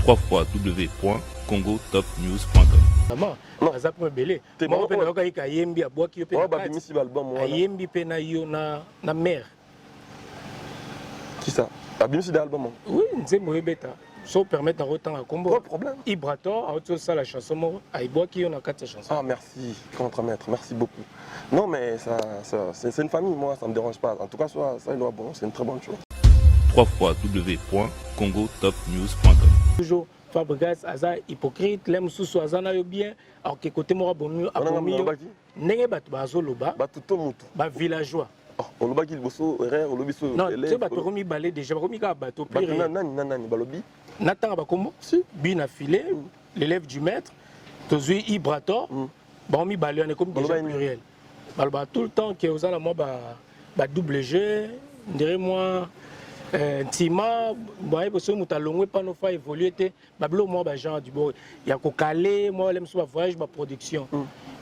www.congotopnews.com. Maman, aza pour belé. Moi pe na yoka ika yembi abwaki yo pe. Oh ba bimisi album wana. Yembi pe na yo na mère. Qui ça? Abimisi d'album. Oui, nzembo yebeta. So permettre na rotanga kombo. Pas de problème. Ibrator a autre ça la chanson mo aibwaki yo na kati chanson. Ah merci, contre-maître, merci beaucoup. Non mais ça c'est une famille, moi ça me dérange pas. En tout cas ça il doit bon, c'est une très bonne chose. www.congotopnews.com. Toujours Fabregas aza hypocrite, l'aime sous azana yo bien, alors que côté moi bon abomi ndenge bato bazoloba bato to mutu ba villageois. On lobaki liboso erreur on lobiso non c'est bato komi balé déjà komi ka bato pire nani balobi natanga bakomo si bina filé l'élève du maître tozui Ibrator ba mi balé on est comme déjà pluriel baloba tout le temps que ozana moi ba double jeu ndire moi Tima, boye boso mutalongwe pas no fa évoluer te bablo moi ba genre du bon il y a ko calé moi l'aime soit voyage ba production.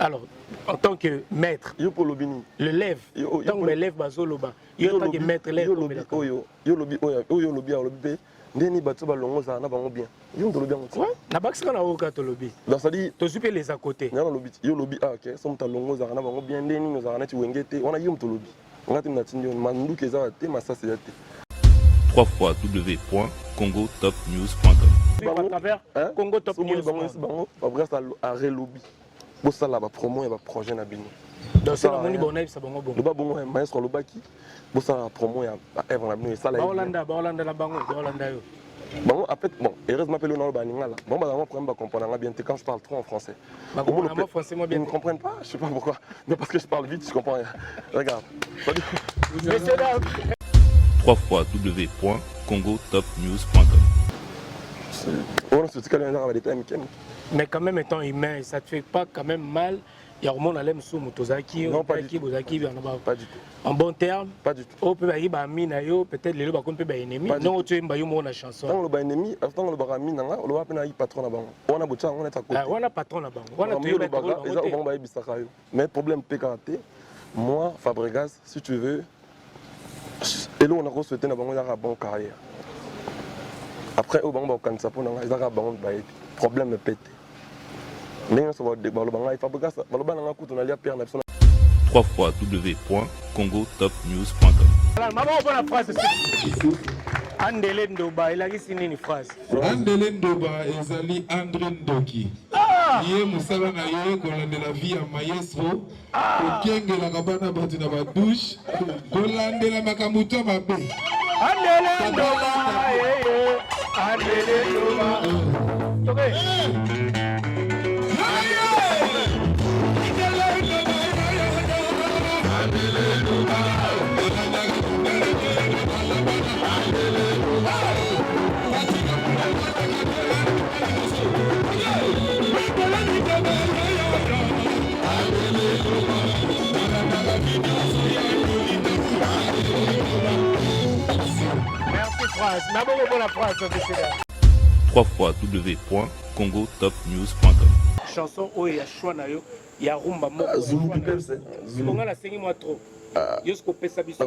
Alors en tant que maître yo polobini l'élève tant que l'élève bazoloba yo tant que maître l'élève yo lobi lobi ndeni bato balongo za na bango bien yo ndolobi yango ouais na bakisa na oka to lobi dans ça dit to super les à côté na lobi yo lobi ah OK so mutalongo za na bango bien ndeni no za na ti wengete on a yo mutolobi on a ti na tindio manduke za te masasi ya te www.congotopnews.com. à travers Congo Top News bango Fabregas a relobi bossa la ba promo et ba projet na bino donc c'est la moni bonne ça bango bon le ba bongo maestro lobaki bossa la promo ya Eva na bino et ça la Holanda la bango Holanda yo bon après bon heureusement pe le na ba ningala bon ba vraiment problème ba comprendre bien quand je parle trop en français moi français moi bien ils ne comprennent pas je sais pas pourquoi mais parce que je parle vite je comprends rien regarde messieurs dames www.congotopnews.com. Mais quand même étant humain, ça te fait pas quand même mal. Il y a un monde à l'aime sous Motozaki, non pas du tout. Pas du tout. En bon terme. Pas du tout. On peut y aller peut-être les gens qu'on peut ennemi. Non, tu es une chanson. Dans le ennemi, avant le barami nanga, on va pas patron là-bas. On a botcha, on est à côté. On a patron là-bas. On a tout le bagarre, on va bisaka. Mais problème PKT, moi Fabregas, si tu veux, et là on a souhaité na bango ya bonne carrière. Après au bango kan ça pour na za bango ba problème pété. Mais ça va déballo bango Fabregas, baloba na kutu na lia pierre na www.congotopnews.com. Alors maman on la phrase Andele Ndoba il a dit une phrase. Andele Ndoba ezali André Ndoki. Yé musala na yo kolandela vie ya maestro kokengela kabana batu na ba douche kolandela makamuto mabe. Andele Ndoba Andele Ndoba. Okay. Merci France. D'abord pour la France, www.congotopnews.com. chanson oyo ya choix na yo ya rumba moko Zulu Pipelse. Zulu la sengi moi trop. Yosko pesa biso.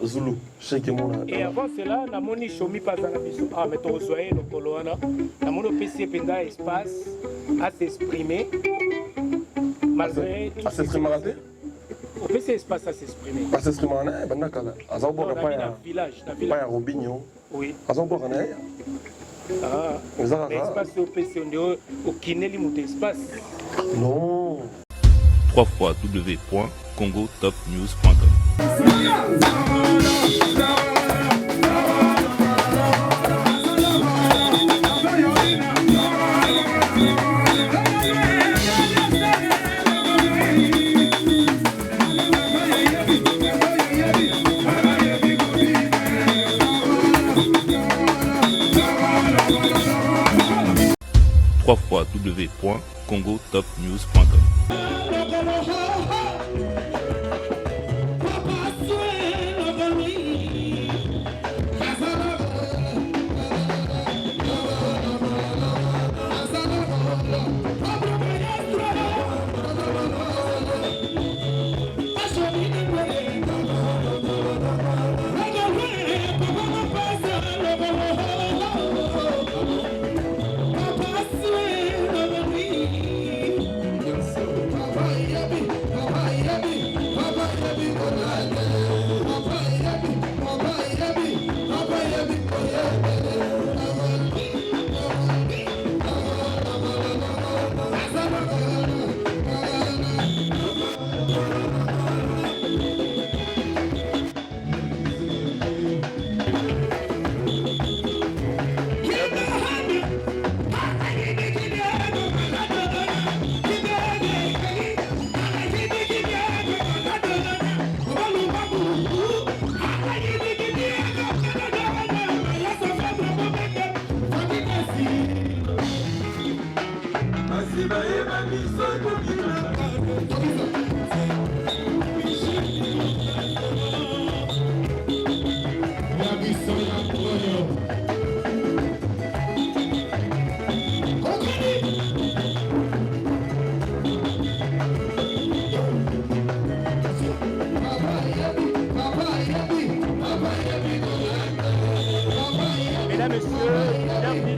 Zulu. Shake mon. Et avant cela, na moni chomi pas na biso. Ah mais to soyez no koloana. Na mono pesi penda espace à s'exprimer. Malgré à s'exprimer raté. On peut espace à s'exprimer. À s'exprimer na banda kala. Azabo pas ya village, pas ya Robinho. Oui. Azabo kana. Ah. Mais espace au PC on dit au kineli mon espace. Non. www.congotopnews.com. www.congotopnews.com.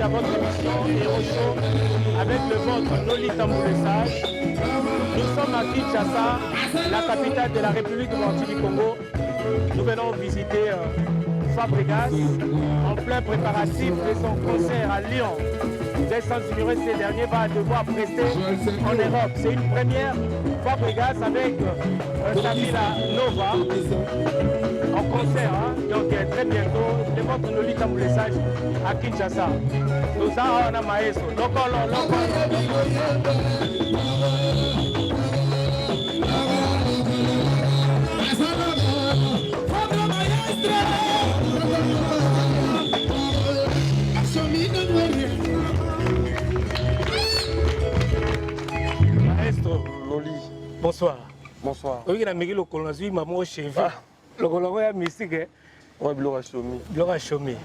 bienvenue dans votre émission Hero Show avec le vôtre Nolita Moulessage. Nous sommes à Kinshasa, la capitale de la République démocratique du Congo. Nous venons visiter Fabregas en plein préparatif de son concert à Lyon. Vous êtes sans ignorer, ce dernier va devoir prester en Europe. C'est une première. Fabregas avec Samila Nova en concert. Donc très bientôt, de votre Nolita Moulessage à Kinshasa. Nous avons un maestro. Maestro. Noli. Bonsoir. Bonsoir. Oui, il a mis le colonel, maman cheveux. Le colonel a mystique. Ouais, Blora Chomi. Blora Chomi.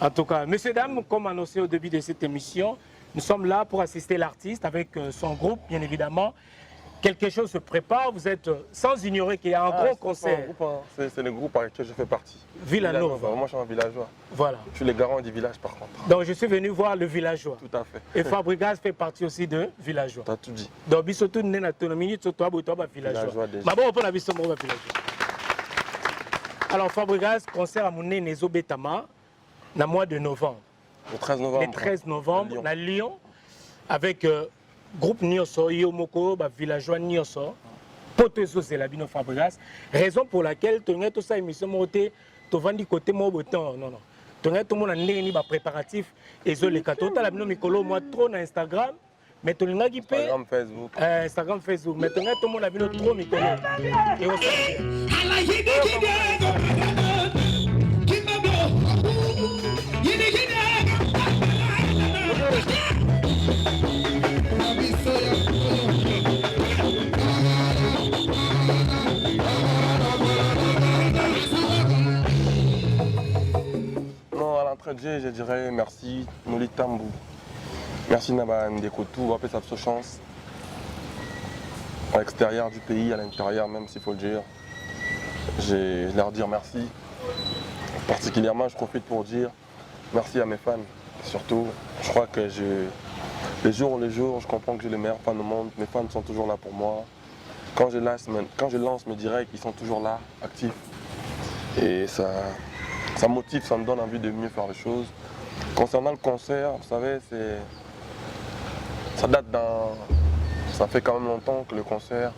En tout cas, messieurs, dames, comme annoncé au début de cette émission, nous sommes là pour assister l'artiste avec son groupe, bien évidemment. Quelque chose se prépare, vous êtes sans ignorer qu'il y a un gros concert. C'est le groupe avec lequel je fais partie. Villanova. Moi, je suis un villageois. Voilà. Je suis le garant du village, par contre. Donc, je suis venu voir le villageois. Tout à fait. Et Fabregas fait partie aussi de villageois. Tu as tout dit. Donc, bisoto n'est na tono minute so toi villageois. Ma bon on a visto mo villageois. Alors Fabregas concert à mon Nezo Betama na mois de novembre. Le 13 novembre. Le 13 novembre à Lyon avec groupe Nyoso Yomoko ba villageois Nyoso. Potezo c'est la bino Fabregas. Raison pour laquelle tu as tout ça émission moté to vandi côté mo botan non. Tu as tout mon ndenge ba préparatif ezo le kato ta la bino mikolo moi trop na Instagram. Mais tu as Instagram, Facebook. Instagram, Facebook. Mais tu as tout le monde a vu notre trop micro. Et on sait. Non, à l'entrée de jeu, je dirais merci, Nolita Tambou. Merci Naba Ndekotou, on va faire sa chance. À l'extérieur du pays, à l'intérieur même s'il faut le dire. Je leur dire merci. Particulièrement, je profite pour dire merci à mes fans. Surtout, je crois que les jours, je comprends que j'ai les meilleurs fans au monde. Mes fans sont toujours là pour moi. Quand je lance mes directs, ils sont toujours là, actifs. Et ça motive, ça me donne envie de mieux faire les choses. Concernant le concert, vous savez, ça fait quand même longtemps que le concert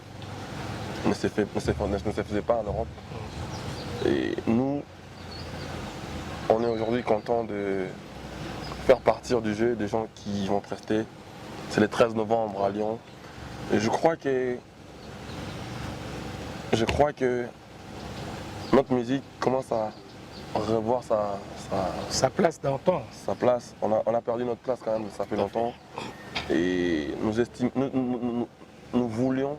ne se faisait pas en Europe. Et nous, on est aujourd'hui contents de faire partir du jeu des gens qui vont prester. C'est le 13 novembre à Lyon. Et je crois que notre musique commence à revoir sa place dans le temps. Sa place. On a perdu notre place quand même, ça fait longtemps. Et nous voulions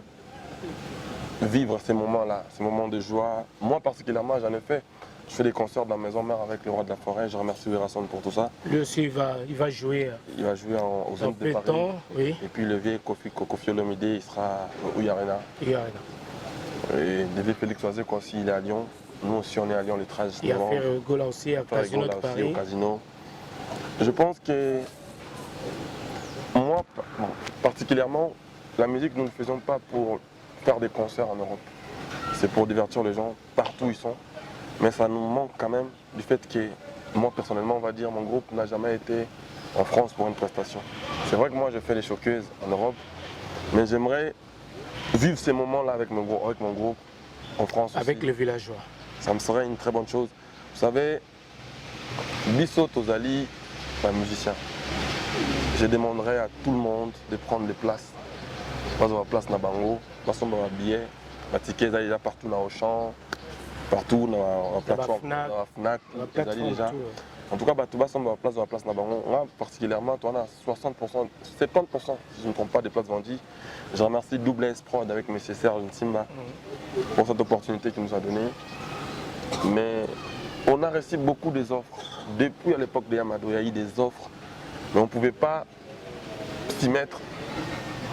vivre ces moments-là, ces moments de joie. Moi particulièrement, j'en ai fait. Je fais des concerts dans la maison mère avec le roi de la forêt. Je remercie Werason pour tout ça. Lui aussi, il va jouer. Il va jouer aux Zénith de Paris. Oui. Et puis le vieil Kofi Olomide, il sera au Yarena. Et David Félix Oazek aussi, il est à Lyon. Nous aussi, on est à Lyon le 13 novembre. Il a fait Gola aussi au Casino de Paris. Au casino. Je pense que moi, particulièrement, la musique, nous ne le faisons pas pour faire des concerts en Europe. C'est pour divertir les gens partout où ils sont. Mais ça nous manque quand même du fait que moi, personnellement, on va dire, mon groupe n'a jamais été en France pour une prestation. C'est vrai que moi, je fais les showcases en Europe, mais j'aimerais vivre ces moments-là avec mon groupe en France aussi. Avec les villageois. Ça me serait une très bonne chose. Vous savez, Bissot Tozali, un musicien. Je demanderais à tout le monde de prendre des places. Pas de place Nabango, pas de billet, les tickets déjà partout dans Auchan, partout dans la plateforme, dans la FNAC, déjà. En tout cas, tout le monde place dans la place Nabango. Moi, particulièrement, on a 60%, 70%, si je ne me trompe pas, des places vendues. Je remercie Double S Prod avec M. Serge Nsimba pour cette opportunité qu'il nous a donnée. Mais on a reçu beaucoup des offres. Depuis à l'époque de Yamado, il y a eu des offres. Mais on ne pouvait pas s'y mettre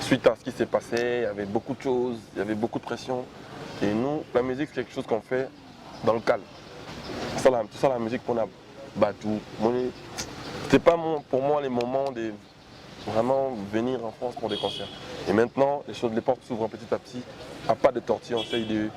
suite à ce qui s'est passé. Il y avait beaucoup de choses, il y avait beaucoup de pression. Et nous, la musique, c'est quelque chose qu'on fait dans le calme. Tout ça, la musique qu'on a battu. c'est pas pour moi les moments de vraiment venir en France pour des concerts. Et maintenant, les portes s'ouvrent petit à petit. À pas de tortue, on essaye de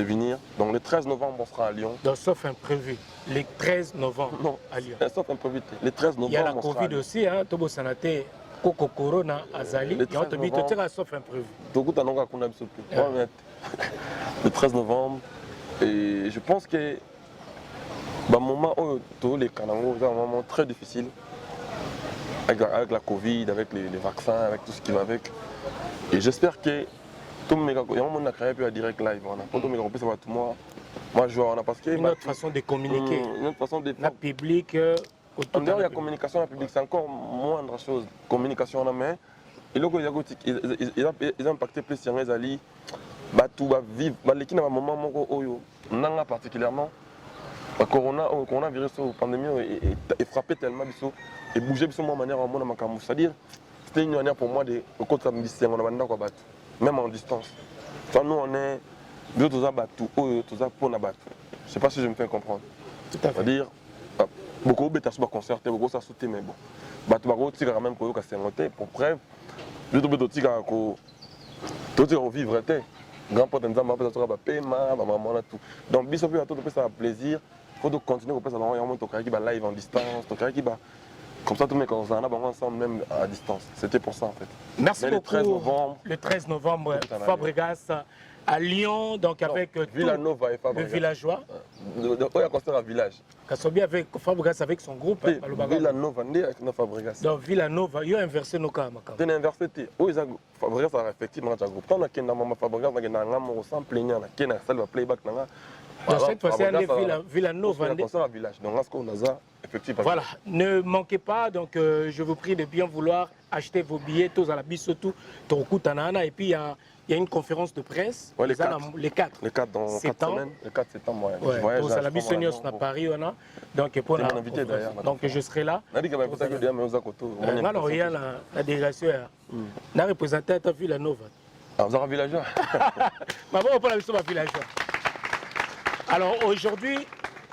venir. Donc le 13 novembre, on sera à Lyon. Donc, sauf imprévu. Le 13 novembre Non, à Lyon. sauf imprévu. Le 13 novembre, Il y a la on sera à Covid Lyon. aussi, hein. Tobo Sanate, Coco Corona, Azali. Le Il y a 13 novembre. sauf imprévu. Le 13 novembre. Et je pense que le moment où tous les Kanangos, c'est un moment très difficile. Avec la Covid, avec les vaccins, avec tout ce qui va avec. Et j'espère que tout le monde a créé un direct live. Pour tout le monde, moi je vois, parce que... Une autre façon de communiquer. Une autre façon de... Le public... En dehors, il y a communication, la public, c'est encore moindre chose. Communication en main. Et là, ils ont impacté plus sur les alliés. Tout va vivre. L'équipe dans un moment où on a particulièrement le coronavirus, la pandémie, est frappé tellement et bougé de manière à mon c'est-à-dire, c'était une manière pour moi de côté même en distance. Nous, on est tous à battre, tous à pour battre. Je ne sais pas si je me fais comprendre. C'est-à-dire, beaucoup de personnes concert, beaucoup de sauter, mais bon. Beaucoup de gens quand même pour preuve, je trouve que tout est vivre. Grand pote nzamba peut être paiement maman tout donc biso peut tout ça plaisir faut donc continuer au passer dans un qui va live en distance qui va comme ça tout le monde on a ensemble même à distance c'était pour ça en fait. Merci beaucoup. Le 13 novembre le 13 novembre Fabregas à Lyon donc avec Villanova et Fabregas le villageois il y a concert à village Kassobi avec Fabregas avec son groupe Villanova avec Fabregas donc Villanova il a inversé nos cas il a inversé Fabregas a effectivement un groupe quand on a maman Fabregas on a un sans plaignant on a salle playback donc cette fois-ci Villanova concert à village donc là ce qu'on a effectivement voilà ne manquez pas donc je vous prie de bien vouloir acheter vos billets tous à la Bissotou Tokutanana et puis il y a une conférence de presse ouais, les 4 dans 4 semaines le 4 septembre ouais pour la Bissonios à Paris on a donc pour la donc je serai là on a dit que va ça que dia mais koto non il y a la délégation na représenté à Villanova vous avez un villageois mais bon pour la mission villageois alors aujourd'hui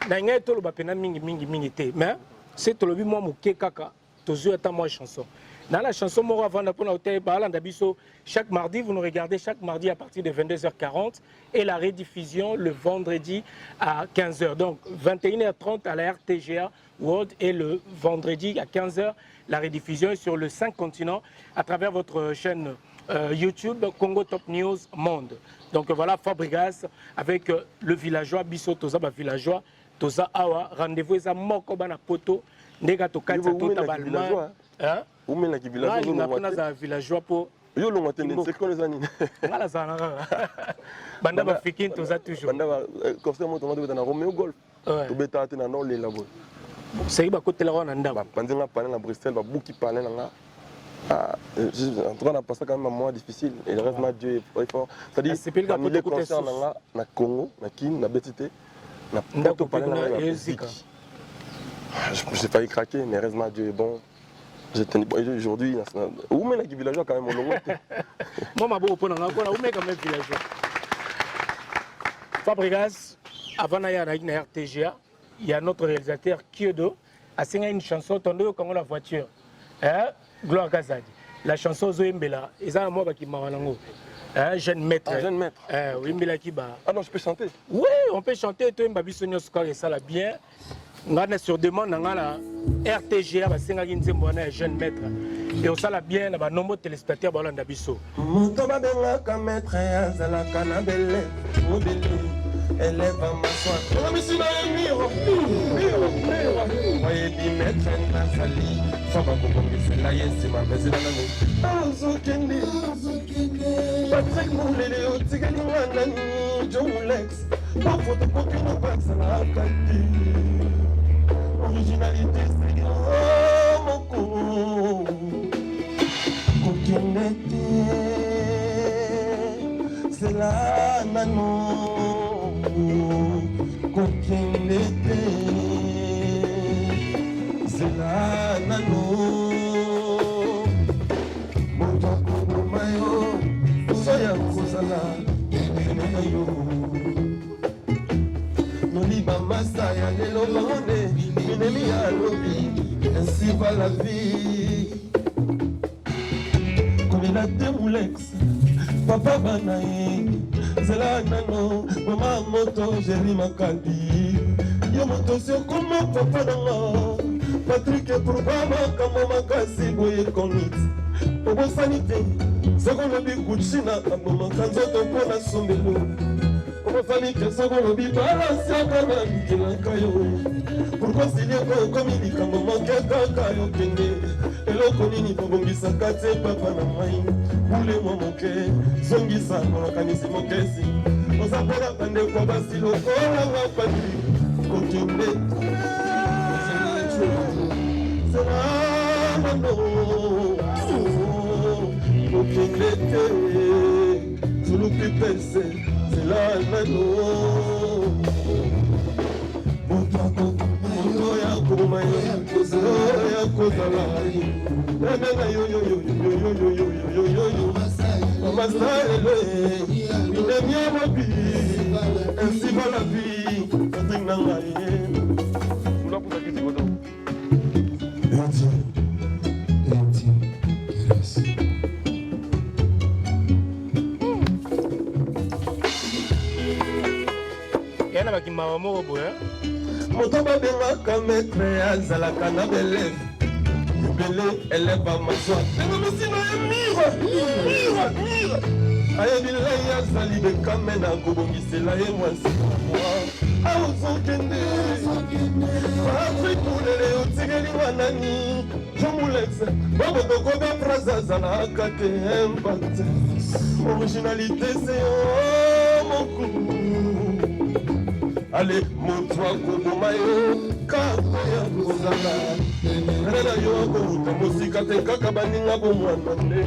nanga to lo bapena mingi te mais c'est to lo bi moi moké kaka tozo ata moi chanson. Dans la chanson Moro avant pour l'hôtel Balanda Bisso, chaque mardi, vous nous regardez chaque mardi à partir de 22h40 et la rediffusion le vendredi à 15h. Donc 21h30 à la RTGA World et le vendredi à 15h, la rediffusion est sur le 5 continents à travers votre chaîne YouTube Congo Top News Monde. Donc voilà Fabregas avec le villageois Bisso Toza villageois Toza Awa rendez-vous à Moko Bana Poto Nega Tokata Tota Balma. Hein? Où mène qui village villageois pour yo longo tene c'est quoi les années ngala sana banda ba fikin toza toujours banda ba conseil moto moto na Romeo Golf to beta tena no le labo c'est ba côté la wana ndaba banzinga parler na Bruxelles ba buki parler na en tout cas on a passé quand même un mois difficile et le reste ma Dieu est fort c'est-à-dire les concerts na Congo na Kin na Betité na Porto parler na Zika j'ai failli craquer mais reste ma Dieu est bon. Aujourd'hui, où mène les villageois quand même au long. Moi, ma beau pour où mène quand même villageois. Fabregas, avant d'aller à la RTGA, il y a notre réalisateur Kyodo a signé une chanson tendue comme la voiture. Gloire Gazadi. La chanson Zoembela. Et ça, moi, qui m'a jeune maître. Jeune maître. Oui, Mbela Kiba. Ah non, je peux chanter. Oui, on peut chanter. Toi, Mbabi Sonyo Skor et ça là bien. On a sur demande dans la RTGA, c'est un jeune maître. Et on sala bien, on a nombreux téléspectateurs dans la Bisso. Motoba benga maître azala kanabele, mobile, élève ma soie. On a mis sur la miro. Voyez bi maître nazali, faba kokongi c'est la yesi ma bese na nanu. Azokende, Patrick Moulele otigani wanani, Jolex, pas photo kokino passe la kati. Originalité, c'est mon coup. C'est la nano. C'est la nano. Mon Jacobo Mayo, Soya Kosala, Yo. Noliba Masaya, Lelo Bande, Minemi Alobi. ainsi va la vie. Comme il a deux moulex, papa banaï, c'est là nano, maman moto, j'ai ri ma cali. Yo moto sur comment papa dans Patrick et pourquoi ma maman kasi boye konit. Pour vos sanité, second le big kuchina, à maman quand on pour la sombelo. Pour vos sanité, second le big balance, à maman qui n'a caillou. Pourquoi s'il y a comme il dit qu'à maman qui a caillou kende. Et l'autre ni pour bongi sa kate papa na main. Boulez-moi mon cœur, zongi sa mon kanisi mon kesi. On s'appelle à pande kwa basilo, oh la wa Patrick, kokende. C'est là, non. Kokende, Zulu Pipese, c'est là, non. Moto ya kumayo, ya kozala. Nana yo yo yo yo yo yo yo yo yo yo. Mama style, il est bien ma vie, ainsi va la vie. Nothing nanga ye. Mula puta kiti godo. yana bakimama moko boye moto babengaka maître azalaka na beleve ebele eleve amaswa engomesino ya mire ayebilai azali bekame na kobongisela ye mwasi aozokende Patrick Mulele otigelinga nani Jomulex babotokobe phrase azalaka te impact originalité c'est moko. Allez, montre-toi comment yo kaka ya kozala nana yo akouta mosika te kaka baninga bomwana nde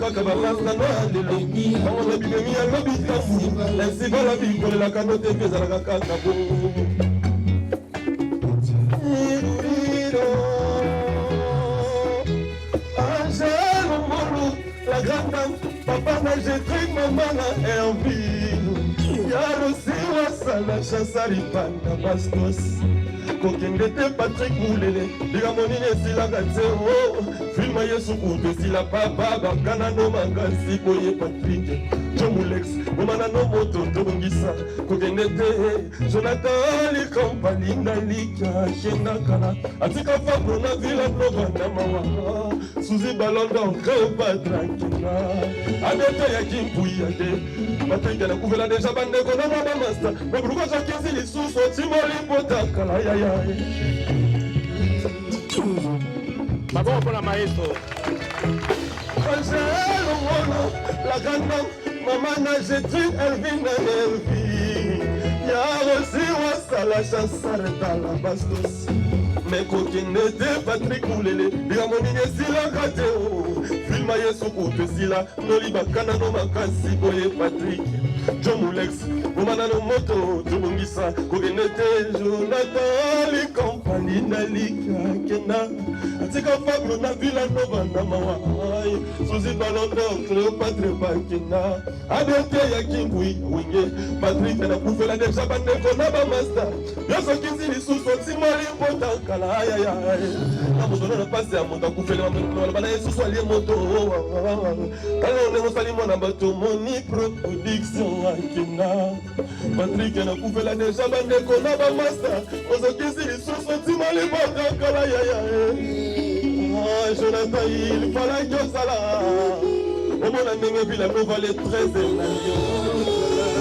kaka bamasa no alelo bango na bibemi ya lobi tambu ainsi bala bikolelaka no te mpe ezalaka kaka bongo. Angèle Molo, la grande dame, papa n'a jeté maman na Herville. Yarosiwa sala chasaripa na bastos kokende te Patrick Mulele likamoni esilaka te o filma yesu kutu esila papa bakana no makasi boye Patrick Jomulex omana no moto tobongisa kokende te Jonathan likampani na lika kendakana atika fabro na vila nobanda mawa suzi balondo Cléopatra kina adote ya kimpuya te Patrick na kuvela deja bandeko na mama master mais pourquoi j'acquise les sous timoli potakala ya ya baboko mpona maestro Angèle Molo, la grande dame, maman na Gertrude Elvin na Elvi Yarosiwa sala chassareta la bastos mais kokende te Patrick Mulele likamoni esilaka te o filma yesu kutu esila nolibakana no makasi boye Patrick Jomulex omana no moto tobongisa kokende te Jonathan likampani na lika kenda atika fabro na vila novanda mawa suzi balondo Cléopatre bakenda adote ya kimbui wenge Patrick na kufela deja bandeko na bamasta yosokisi lisusu otimoli mpotakala ayaya na moto na pasi ya moto akufela bana yesusu alie moto tala ndenge osali mwana bato moni production akenda Patrick na kufela deja bandeko na bamasta ozokisi lisusu otimoli mpotakala ayaya Jonathan il fallait que ça là au moins la même ville la nouvelle est très énergique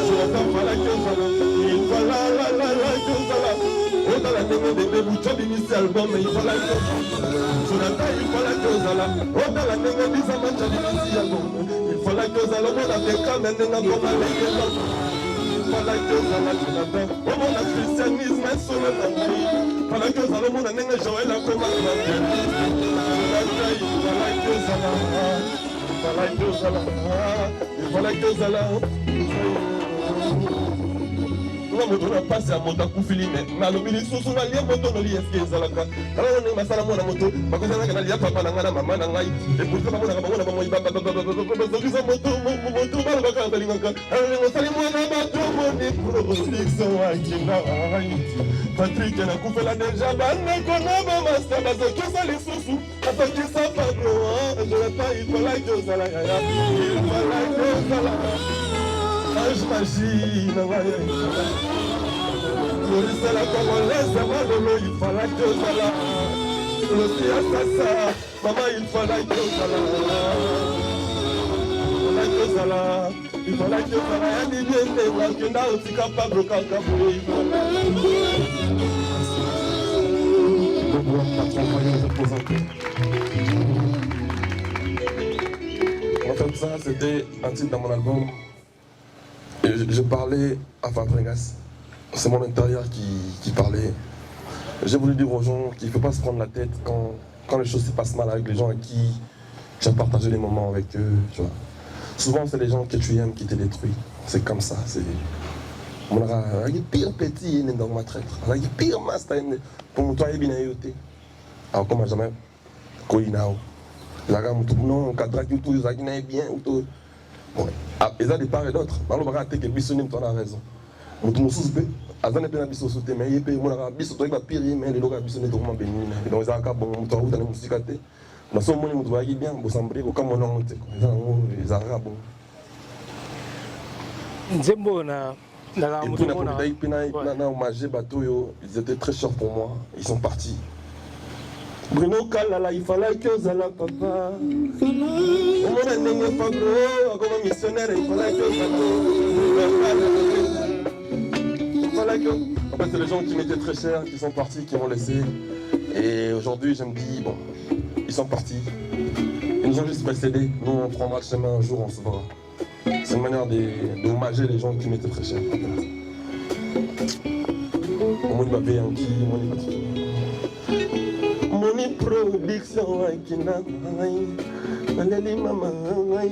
Jonathan fallait que ça là il fallait la que ça là au dans la même bébé boucho bimisi album il fallait que Jonathan il fallait que ça là au dans la même bisa mancha bimisi album il fallait que ça là on a fait quand même dans comme avec il fallait que ça là Jonathan au moins la christianisme est sur le tapis fallait que ça là on a n'enga Joël a comme nga moto na pasi ya moto akufili me nalobi lisusu nalia moto noli eske ezalaka tala ndenge masala mwana moto bakozalaka nalia papa na ngai na mama na ngai epourtant bamonaka bango na bamoi bazokisa moto balobaka balingaka ndenge osali mwana bato moni production wakina Patrick nakufela deja bandeko na bamasta bazokisa lisusu azokisa pablo jolata ifalaki ozalaka ya ifalaki ozalaka age magie na ngai Maurice la Congolaise, Malolo, il fallait que ça là. Le Siasasa, maman, il fallait que ça là. Il fallait que ça là. Il y a des gens qui sont aussi capables de cacaboyer. En fait, ça, c'était un titre dans mon album. Et je parlais à Fabregas. C'est mon intérieur qui parlait. J'ai voulu dire aux gens qu'il ne faut pas se prendre la tête quand les choses se passent mal avec les gens avec qui tu as partagé les moments avec eux. Tu vois. Souvent, c'est les gens que tu aimes qui te détruisent. C'est comme ça. On a le pire petit dans ma traite. On a le pire master pour toi et bien yoté. Alors comme jamais koinao. La gamme tout non cadre qui tout ça qui n'est bien ou tout. Bon, ils ont des part et d'autres. Alors on va rater que Bissonim tu as raison. Mutu mususu pe azana pe na biso sote mais yepe mona biso to ba piri mais les loka biso ne to vraiment béni donc ça ka bon mutu uta na musika te na so moni mutu ba ki bien bo sambre ko comme on monte ko ça ka bon nzembo na mutu mona na hommage bateau yo ils étaient très chers pour moi ils sont partis Bruno Kalala il fallait que Zala papa on a ndenge Fabro comme missionnaire il fallait que En fait, c'est les gens qui m'étaient très chers, qui sont partis, qui m'ont laissé. Et aujourd'hui, je me dis, bon, ils sont partis. Ils nous ont juste précédés. Nous, on prendra le chemin un jour, on se verra. C'est une manière de hommager les gens qui m'étaient très chers. Mon Mbappé, Anki, mon Moni production, Aikina, Malali Mama, on va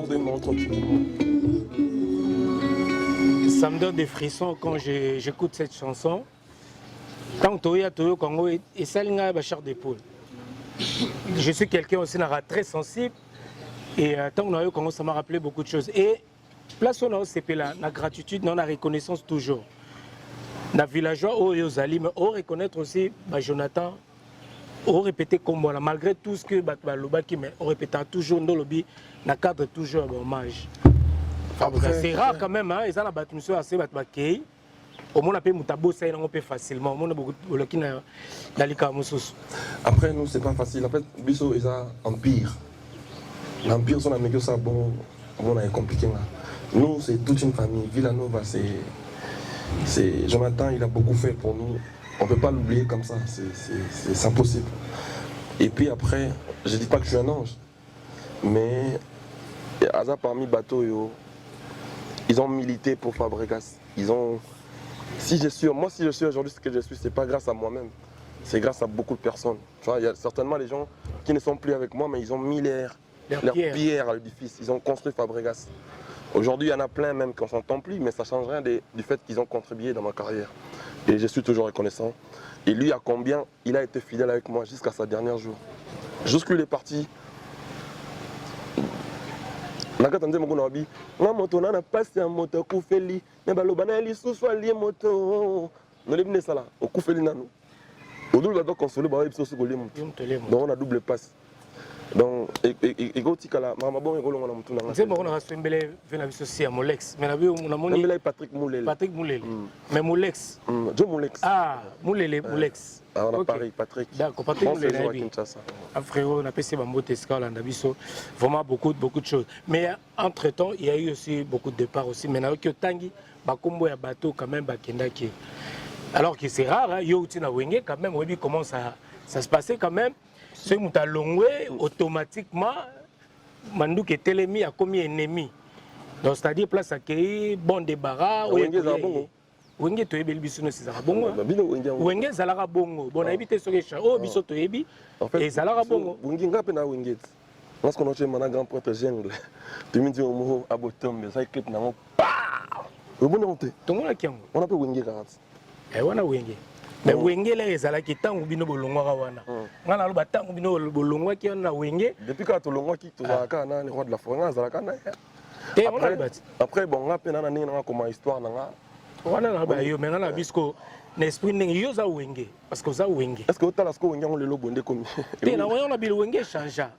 vous donner mon tranquille. Ça me donne des frissons quand j'écoute cette chanson. Tant que Toyo Congo et Salinga Bachar d'épaule. Je suis quelqu'un aussi très sensible. Et tant que Congo, ça m'a rappelé beaucoup de choses. Et place où on a la gratitude, la reconnaissance toujours. Dans villageois, au Yozali, mais on reconnaître aussi Jonathan, on répétait comme voilà, malgré tout ce que on répétait toujours dans le lobby, dans le cadre toujours hommage. C'est rare quand même, hein, ils ont la batmission assez batmakei. Au moins, on peut moutabo ça on peut facilement. Au moins, on a beaucoup de qui dans les cas Après, nous, c'est pas facile. En fait, Bisso, ils ont empire. L'empire, son ami que ça, bon, on a compliqué là. Nous, c'est toute une famille. Villanova, c'est Jonathan, il a beaucoup fait pour nous. On peut pas l'oublier comme ça. C'est impossible. Et puis après, je dis pas que je suis un ange, mais Aza parmi bateau yo. Ils ont milité pour Fabregas. Ils ont. Si je suis aujourd'hui ce que je suis, c'est pas grâce à moi-même. C'est grâce à beaucoup de personnes. Tu vois, il y a certainement des gens qui ne sont plus avec moi, mais ils ont mis leur pierre à l'édifice. Ils ont construit Fabregas. Aujourd'hui, il y en a plein même qu'on ne s'entend plus, mais ça ne change rien du fait qu'ils ont contribué dans ma carrière. Et je suis toujours reconnaissant. Et lui, à combien il a été fidèle avec moi jusqu'à sa dernière jour. Jusqu'il est parti. Nakatande moko na bi nga moto na pasi ya moto kufeli me baloba na lisusu ali moto no lebine sala okufeli nanu odulu ba consoler ba biso so kolie moto donc on a double passe donc egoti kala mama bon egolonga na mutu na nga c'est bon on a sembele vena biso si ya Molex mais na bi on a moni Patrick Moulele mais Molex Joe Molex Moulele Molex on a Paris Patrick d'accord Patrick Moulele frérot on a passé Bambote Ska biso vraiment beaucoup de choses mais entre temps il y a eu aussi beaucoup de départs aussi mais na que tangi bakombo ya bateau quand même bakendaki alors que c'est rare hein yo uti na wenge quand même oui comment ça se passait quand même ce muta longwe automatiquement mandou que telemi a commis ennemi donc c'est-à-dire place accueilli bon débarras wenge to yebeli biso no sizaka bongo wenge zalaka bongo bon habité sur les oh biso to yebi et zalaka bongo wenge ngape na wenge lorsqu'on a chez mon grand prêtre jungle tu me dis au mot abotombe ça clip na pa Le bon honte. Tongola kiango. On a pas wingé 40. Eh wana wenge. Mais wenge là ezalaki tango bino bolongwaka wana. Ngana lo batango bino bolongwaki na wenge. Depuis quand tolongwaki tozalaka na le roi de la forêt ngazalaka na. Après bon nga pe na ninga na comme histoire na nga. Wana na ba yo menga na bisko na esprit ndenge yo za wenge parce que za wenge. Est-ce que otala sko wenge on le bonde comme. Te na wana bil wenge changea.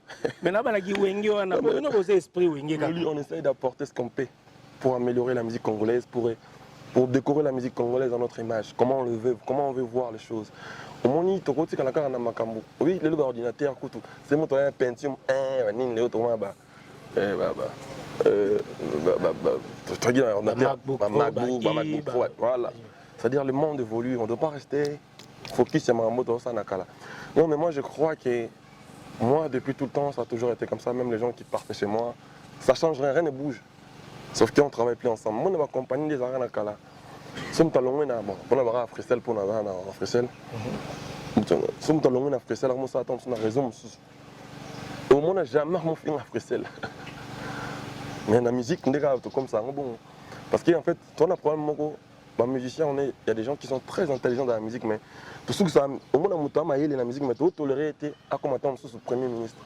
Mais na bana ki wenge wana ko no boze esprit wenge ka. On essaye d'apporter ce qu'on peut pour améliorer la musique congolaise, pour décorer la musique congolaise dans notre image, comment on le veut, comment on veut voir les choses. Au moment où tu as la carte makambo, oui, le ordinateur, c'est mon Pentium 1, le autre, voilà. C'est-à-dire le monde évolue, on ne doit pas rester focus sur ma moto Nakala. Non, mais moi je crois que moi depuis tout le temps ça a toujours été comme ça, même les gens qui partent chez moi, ça ne change rien ne bouge. Sauf qu'on ne travaille plus ensemble. Moi, je vais accompagner les arènes à Kala. Si on a un Africel pour avoir un Africel, si on a un Africel, on a une raison. Au moins, on n'a jamais fait un Africel. Mais la musique, on est comme ça. Parce qu'en fait, on a un problème. Les musiciens, il y a des gens qui sont très intelligents dans la musique, mais tout ce que ça, au moins, on a la musique, mais tout toléré était à commenter le Premier ministre.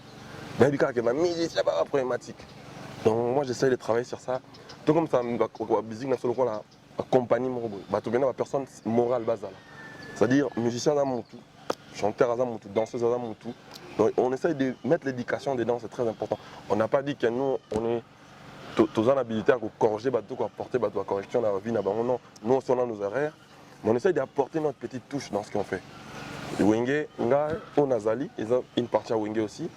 Mais il y a des musiciens, c'est pas problématique. Donc moi j'essaie de travailler sur ça. Tout comme ça, la musique n'a pas accompagné la personne morale basale. C'est-à-dire musicien dans mon tout, chanteur dans mon tout, danseuse dans mon tout. Donc on essaie de mettre l'éducation dedans, c'est très important. On n'a pas dit que nous on est tous en habilité à corriger, à apporter la correction dans la vie. Non, nous aussi on a nos erreurs, mais on essaie d'apporter notre petite touche dans ce qu'on fait. Wenge, on a Zali, ils ont une partie à Wenge aussi.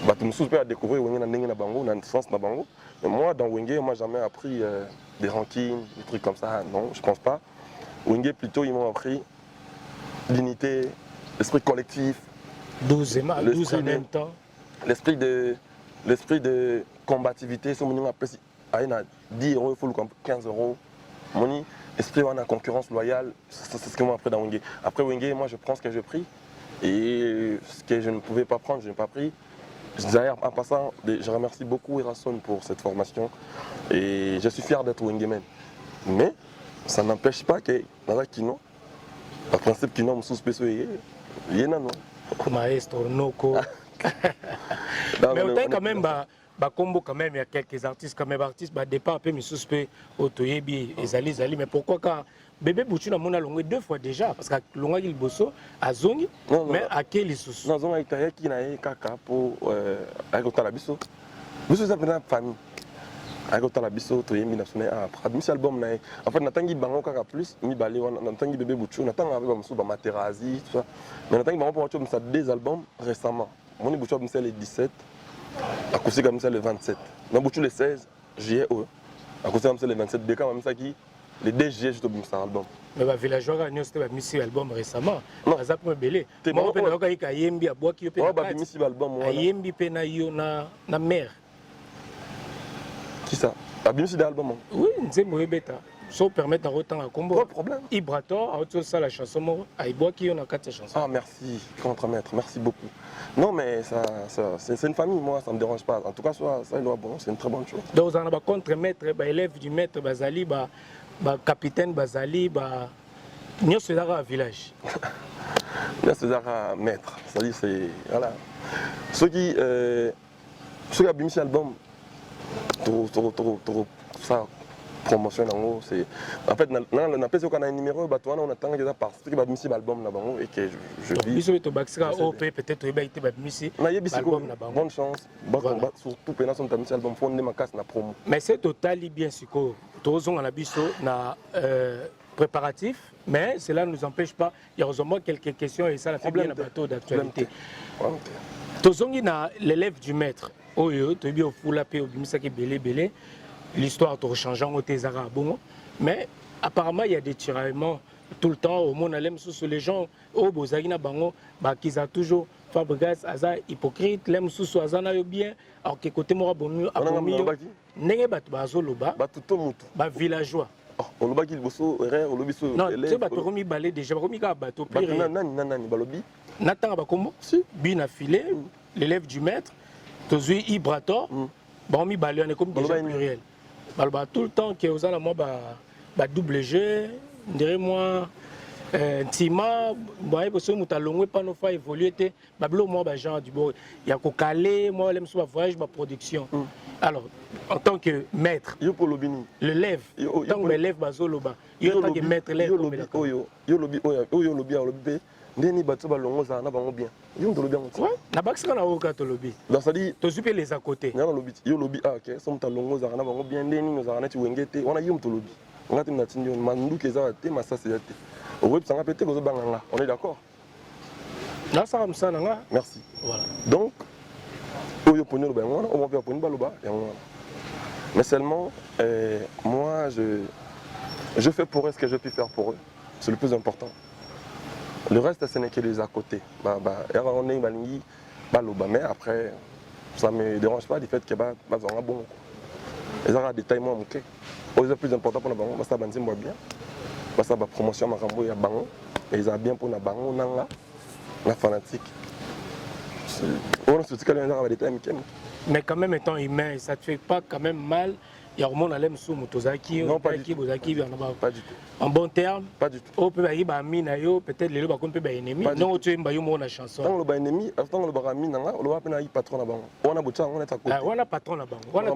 Je me suis découvrir Wenge dans le sens de Bango. Mais moi, dans Wenge, moi, j'ai jamais appris des rankings, des trucs comme ça. Non, je pense pas. Wenge, plutôt, ils m'ont appris l'unité, l'esprit collectif. 12 en même temps. L'esprit de combativité. Si on a 10 euros, il faut le 15 euros. Mon esprit, on a concurrence loyale. C'est ce qu'ils m'ont appris dans Wenge. Après Wenge, moi, je prends ce que j'ai pris. Et ce que je ne pouvais pas prendre, je n'ai pas pris. D'ailleurs, en passant, je remercie beaucoup Erason pour cette formation et je suis fier d'être Wengeman. Mais ça n'empêche pas que dans la kino, le principe kino, je suis spécial, il y a non. Maestro Noko. Mais autant quand même, combo quand même, il y a quelques artistes, quand même artistes, départ un peu, mais suspect, Otoyebi et Zali, mais pourquoi quand Bébé Bouchou n'a pas longué 2 fois déjà, parce que longa il bosso à Zongi, mais à quel il sous. Non, Zongi a été qui n'a kaka pour avec la biso. Biso ça prend famille. Avec la biso, tu es mis dans son après. Mis album en fait, n'attendis bango kaka plus, mi balé, n'attendis Bébé Bouchou, n'attends avec comme sous Materazi, tout ça. Mais n'attendis bango pour ça 2 albums récemment. Mon Bouchou c'est le 17, à cause comme ça le 27. Mon Bouchou le 16 juillet, à cause comme ça le 27 déca même ça qui les 2 juillet juste au album. Mais les villageois ont c'était mis album récemment. Non, ça peut me belé. Moi on peut dire qu'il y a Yembi à bois qui peut. Oh, mis album. Yembi pe na yo na mère. Qui ça? Abimisi d'album. Oui, c'est moi bêta. Ça permet d'en autant à combo. Pas de problème. Ibrator, à ça la chanson à bois qui on a 4 chansons. Ah merci, contre-maître, merci beaucoup. Non mais ça c'est une famille, moi ça me dérange pas. En tout cas ça il doit bon, c'est une très bonne chose. Donc on a contre-maître, élève du maître Bazali, capitaine Bazali, nous sommes dans un village. Nous sommes un maître, c'est-à-dire c'est voilà. Ceux qui ont mis l'album, ça promotion en gros, c'est en fait on a pas un numéro, on attend que ça parce que mis l'album là-bas et que je vis. Ils sont peut-être mis l'album là-bas. Bonne chance, surtout pendant son mis l'album, faut ma casse na promo. Mais c'est total bien sûr que tous on a biso na préparatif, mais cela ne nous empêche pas. Il y a heureusement quelques questions et ça la fait bien un bateau d'actualité. Tozongi na l'élève du maître. Oyo, tu es bien au fou la paix au bimisa qui belé. L'histoire te rechangeant au Tézara bon. Mais apparemment, il y a des tiraillements tout le temps. Au monde, sous les gens, au Bozagina Bango, qui ont toujours Fabregas, Aza, hypocrite, l'aime sous Azana bien. Alors que côté moi, bon, à Bomio, n'est pas Bazoloba, villageois. On le baki le bosso, on le biso. Non, tu vas te remis balai déjà, remis à bateau. Nathan Bakombo, bien affilé, l'élève du maître, Tozui Ibrator, bon, mi balai, on est comme déjà pluriel. Tout le temps que vous allez moi double jeu, dirais moi, Tima, parce que nous allons pas nous faire évoluer, moi, genre du bon, il y a qu'au calé, moi, l'aime soit voyage, ma production. Alors, en tant que maître, le lève, tant que lève, bazoloba, il y a tant que maître lève, ndeni bato balongoza na bango bien yo ndo lobi quoi na bakisaka na oka to lobi donc ça dit to super les à côté na lobi yo lobi ah OK so mta longoza na bango bien ndeni ngozaka na ti wengete wana yo mto lobi ngati na tindi on manduke za te masasi ya te web sanga pété bozo banganga on est d'accord na ça comme ça nga merci voilà donc oyo poni lo bango on va faire poni baloba ya ngona mais seulement moi je fais pour eux ce que je peux faire pour eux c'est le plus important. Le reste, ce n'est que les à côté. On est mais après, ça ne me dérange pas du fait que c'est un bon. Les arts détails, moi, le plus important pour nous, c'est que c'est bien. C'est la promotion de la banque. Et ils ont bien pour la banque, la fanatique. On a soutenu les détails. Mais quand même, étant humain, ça ne te fait pas quand même mal. Il y a un monde qui est Motozaki, non, pas du tout. Pas du tout. En bon terme, pas du tout. On peut y avoir peut-être les gens qui être ennemis. Non, tu es une chanson. Quand le ennemi, quand le ennemi, on va appeler patron là-bas. On a besoin, on est à côté. On a patron là-bas. On a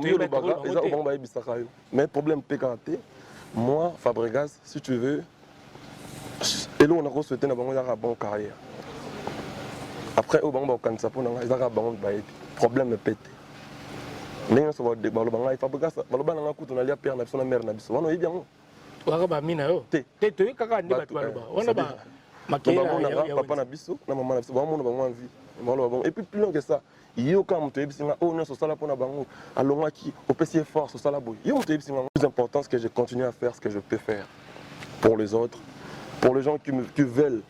mais le problème PKT, moi, Fabregas, si tu veux, et là on a souhaité une bonne carrière. Après, on va quand ça pour nous, ils ont un bon problème de pété. Les gens sont des balobanga, il faut que ça, balobanga na kutu na lia père na biso na mère na biso. Wana yebia ngo. Waka ba mina yo. Te to kaka ndi batu baloba. Wana ba makela ya papa na biso na maman na biso. Ba mona ba envie. Baloba bon. Et puis plus long que ça, yo ka muto yebisinga o nyonso sala pona bango. Alonga ki opesi effort so sala boy. Yo muto yebisinga. Le plus important c'est que je continue à faire ce que je peux faire pour les autres, pour les gens qui veulent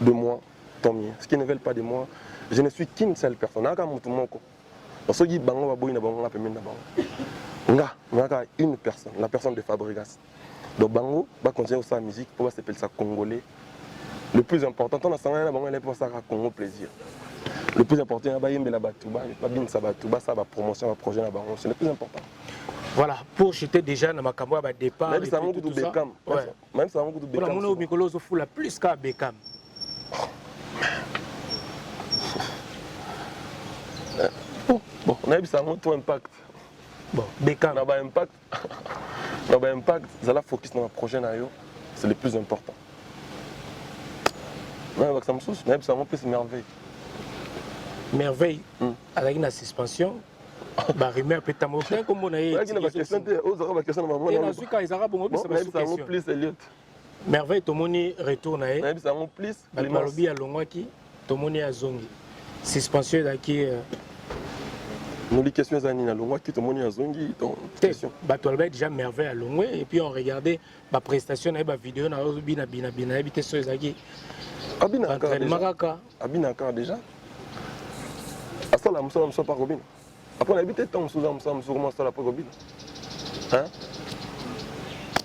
de moi, tant mieux. Ceux qui ne veulent pas de moi, je ne suis qu'une seule personne. Aka muto moko. Parce que bango ba boy na bango na pemena bango. Nga une personne, la personne de Fabregas. Donc bango va continuer sa musique pour s'appeler ça congolais. Le plus important on a sangana bango elle pour ça Congo plaisir. Le plus important c'est ba yembela batuba, pas bien ça batuba ça va promotion va projet na bango, c'est le plus important. Voilà, pour jeter déjà dans ma caméra à départ même ça mon goût Beckham. Même ça mon goût Beckham. Pour mon micro zo fou la plus qu'à Beckham. Bon, on a vu ça mon impact. Bon, Beckham. On a impact. On a impact, ça la focus dans le projet c'est le plus important. Non, avec ça me soucie, on a vu ça mon plus merveille. Merveille. Avec une suspension. Bah rumeur peut t'amoquer comme on a eu. Merveille tomoni retourne à elle. Malobi à Longwaki, tomoni à Zongi. Suspension d'aki. Nous les questions années à Longwaki, tomoni à Zongi. Batoualba déjà merveille à Longwé et puis on regardait ma prestation et ma vidéo na bina habité sur les agis. Abinaka déjà. À ça là, nous sommes pas Robin. Après on a habité tant sous âme ça la Robin. Hein?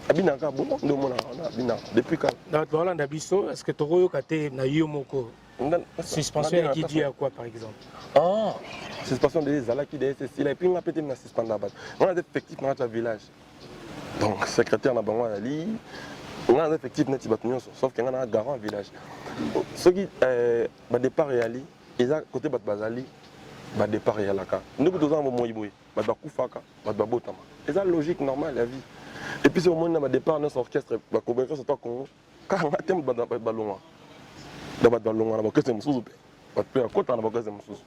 Abinaka bon de mon Abinaka depuis quand? Dans voilà d'abisso, est-ce que tu as eu na yomoko? Suspension qui dit à quoi par exemple? Ah, suspension des Zalaki des SSI, il a pris une pété na suspendre la base. On a des effectifs dans le village. Donc secrétaire na bango ali, on a des effectifs net batunyo sauf qu'il y a un garant au village. Ceux qui départ et ali, ils a côté bat bazali. Bah départ ya laka nous tous en moment iboy bah kufaka bah botama et ça logique normal la vie et puis c'est au moment na départ notre orchestre bah convaincre c'est pas Congo car on a thème bah longa na orchestre musuzu bah pe à côté na orchestre musuzu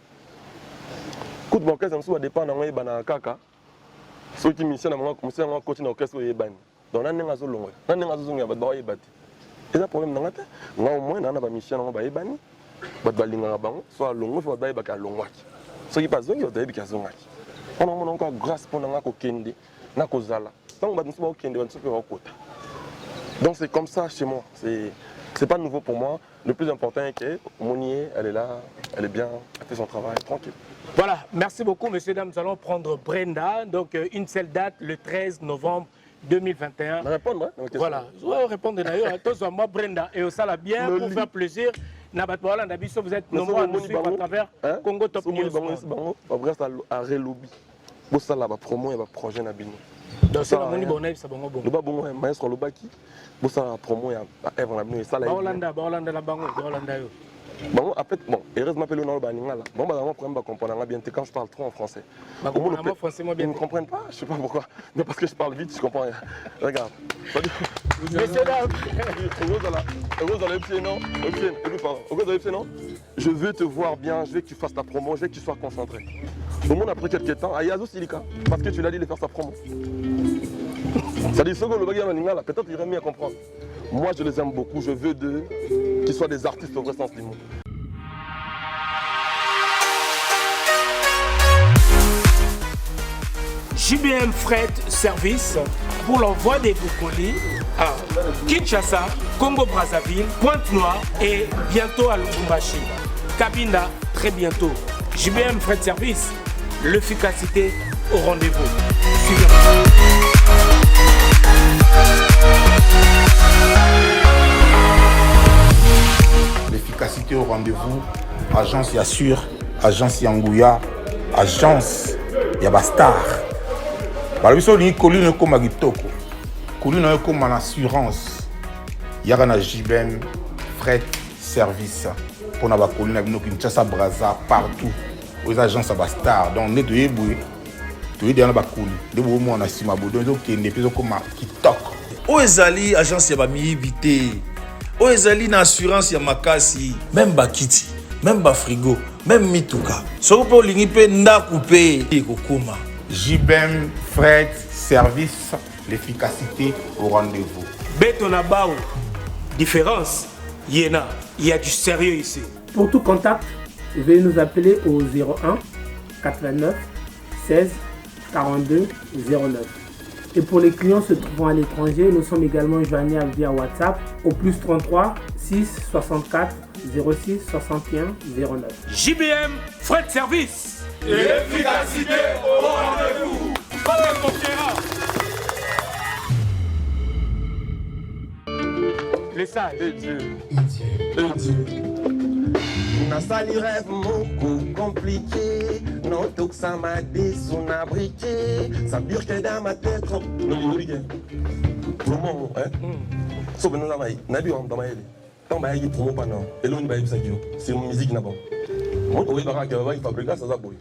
coup de orchestre musuzu départ na ngai bana kaka ceux qui mission na moi commencer à côté na orchestre yebani donc na nenga zo longa na nenga zo zonga bah yebati et ça problème na ngata nga au moins na ba mission na ba yebani bah balinga bango soit longo faut ba ka longwaki. Ce qui passe, c'est que on a encore grâce pour nous Kende, Nakozala. Donc c'est comme ça chez moi. C'est pas nouveau pour moi. Le plus important est que Monier, elle est là, elle est bien, elle fait son travail, tranquille. Voilà, merci beaucoup, messieurs, dames. Nous allons prendre Brenda. Donc une seule date, le 13 novembre 2021. Répondre, hein, voilà, je vais répondre d'ailleurs. Tous moi Brenda et au sala bien pour faire plaisir. Nabatwala Nabiso, vous êtes nombreux à nous suivre à travers Congo Top News. Fabrice a relobi. Pour ça, là, promo et projet Nabino. Donc c'est la moni bonne ça bon bon. Le ba bon maestro le baki. Bon ça promo ya Eve na bino ça la. Ba Hollanda la bango, ba Hollanda yo. Bon, après, bon, heureusement que le nom est baningala. Bon, bah, moi, problème, comprendre bien quand je parle trop en français. Bah, français, moi, bien. Ils ne comprennent pas, je sais pas pourquoi. Mais parce que je parle vite, je comprends rien. Regarde. Je veux te voir bien, je veux que tu fasses ta promo, je veux que tu sois concentré. Au moins, après quelques temps, Ayazo Silika, parce que tu l'as dit de faire sa promo. Ça dit, second, le bagage baningala, peut-être il irait mieux comprendre. Moi, je les aime beaucoup, je veux qu'ils soient des artistes au vrai sens du mot. JBM Fret Service pour l'envoi des colis à Kinshasa, Congo-Brazzaville, Pointe-Noire et bientôt à Lubumbashi. Cabinda, très bientôt. JBM Fret Service, l'efficacité au rendez-vous. L'efficacité au rendez-vous, agence Yassure, agence Yangouya, agence Yabastar. Balabiso ni colline comme Agitoko, colline comme en assurance. Yagana JBM Fret Service pour na ba colline na bino Kinshasa Brazza partout aux agences Yabastar. Donc ne doyez boué, doyez dans ba colline. De bo mo na sima bodo donc ne peso comme Kitoko. Oezali agence ya ba miibité. Oezali na assurance ya makasi, même bakiti, même ba frigo, même mituka. Soko po lingi pe ndaku pe ekokoma. JBM Fret Service, l'efficacité au rendez-vous. Betona Bao, différence, Yéna, il y a du sérieux ici. Pour tout contact, veuillez nous appeler au 01 89 16 42 09. Et pour les clients se trouvant à l'étranger, nous sommes également joignables via WhatsApp au plus 33 6 64 06 61 09. JBM Fret Service. L'efficacité au rendez-vous. Les sages. Et Dieu. Nasali rêve moko compliqué. Non, tout ça m'a dit son abriqué. Ça bure que dans ma tête. Non, il promo, hein? Sauf que nous avons Nabi on dans ma aile. Tant bah il promo pas non. Et l'on va y faire c'est une musique là-bas. Moi, on va faire il fabrique ça ça boy.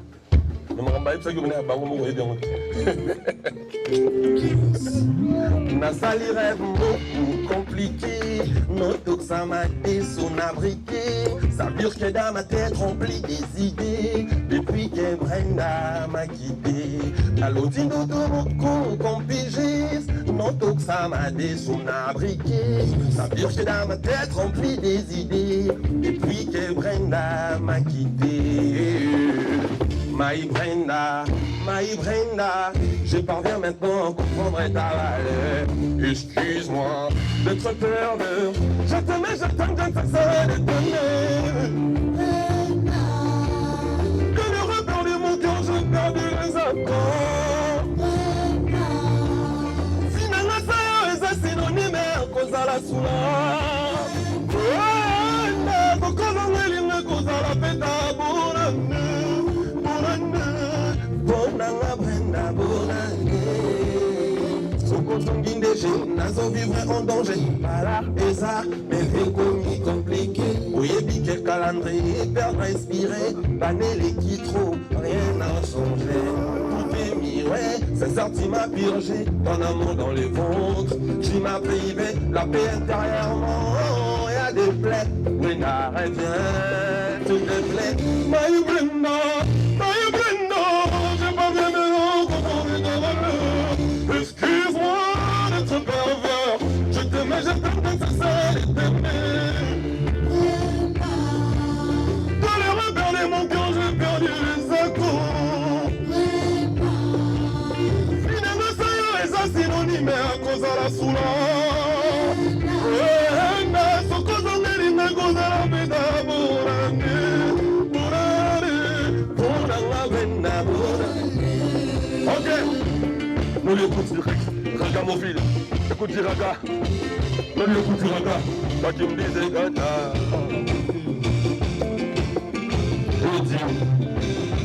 Mais on va y faire que on va bien. Nasali rêve beaucoup compliqué. Non, tout ça m'a dit son abriqué. Ça bure que dans ma tête remplie des idées. Depuis que Brenda m'a quitté. Alodino de beaucoup compigis. Non, tout ça m'a dit son abriqué. Ça bure que dans ma tête remplie des idées. Depuis que Brenda m'a quitté. My Brenda, je parviens maintenant à comprendre ta valeur. Excuse-moi d'être pervers. Je t'aimais, je t'aime, je ne cesserai de t'aimer. Que le repère de mon cœur, j'ai perdu les accords. Finalement, ça est synonyme à cause à la souleur. Brenda, quand on est libre, cause à la fête à Bourane. Bonanga Brenda Bonanga Soko Tongindéché Nazo vivre en danger Voilà et ça mais vie commis compliqué Oyebi quel calendrier Perdre inspiré Baner les qui trop Rien n'a changé Tout est miré C'est sorti m'a purgé Ton amour dans les ventres Tu m'as privé La paix intérieurement Y'a des plaies Oui n'arrête bien Tout te plaît My Brenda excuse-moi d'être pervers. Je t'aimais, je t'aime, c'est ça de t'aimer. Dans les repères de mon cœur, j'ai perdu les accords. Finalement, ça y est, ça synonyme à cause à la soula. Sans cause on est ligne à cause à la péda. Ok. Nous l'écoutons direct. Raga mon fils. Écoute du raga. Nous l'écoutons du raga. Quand tu me disais gata. Je dis.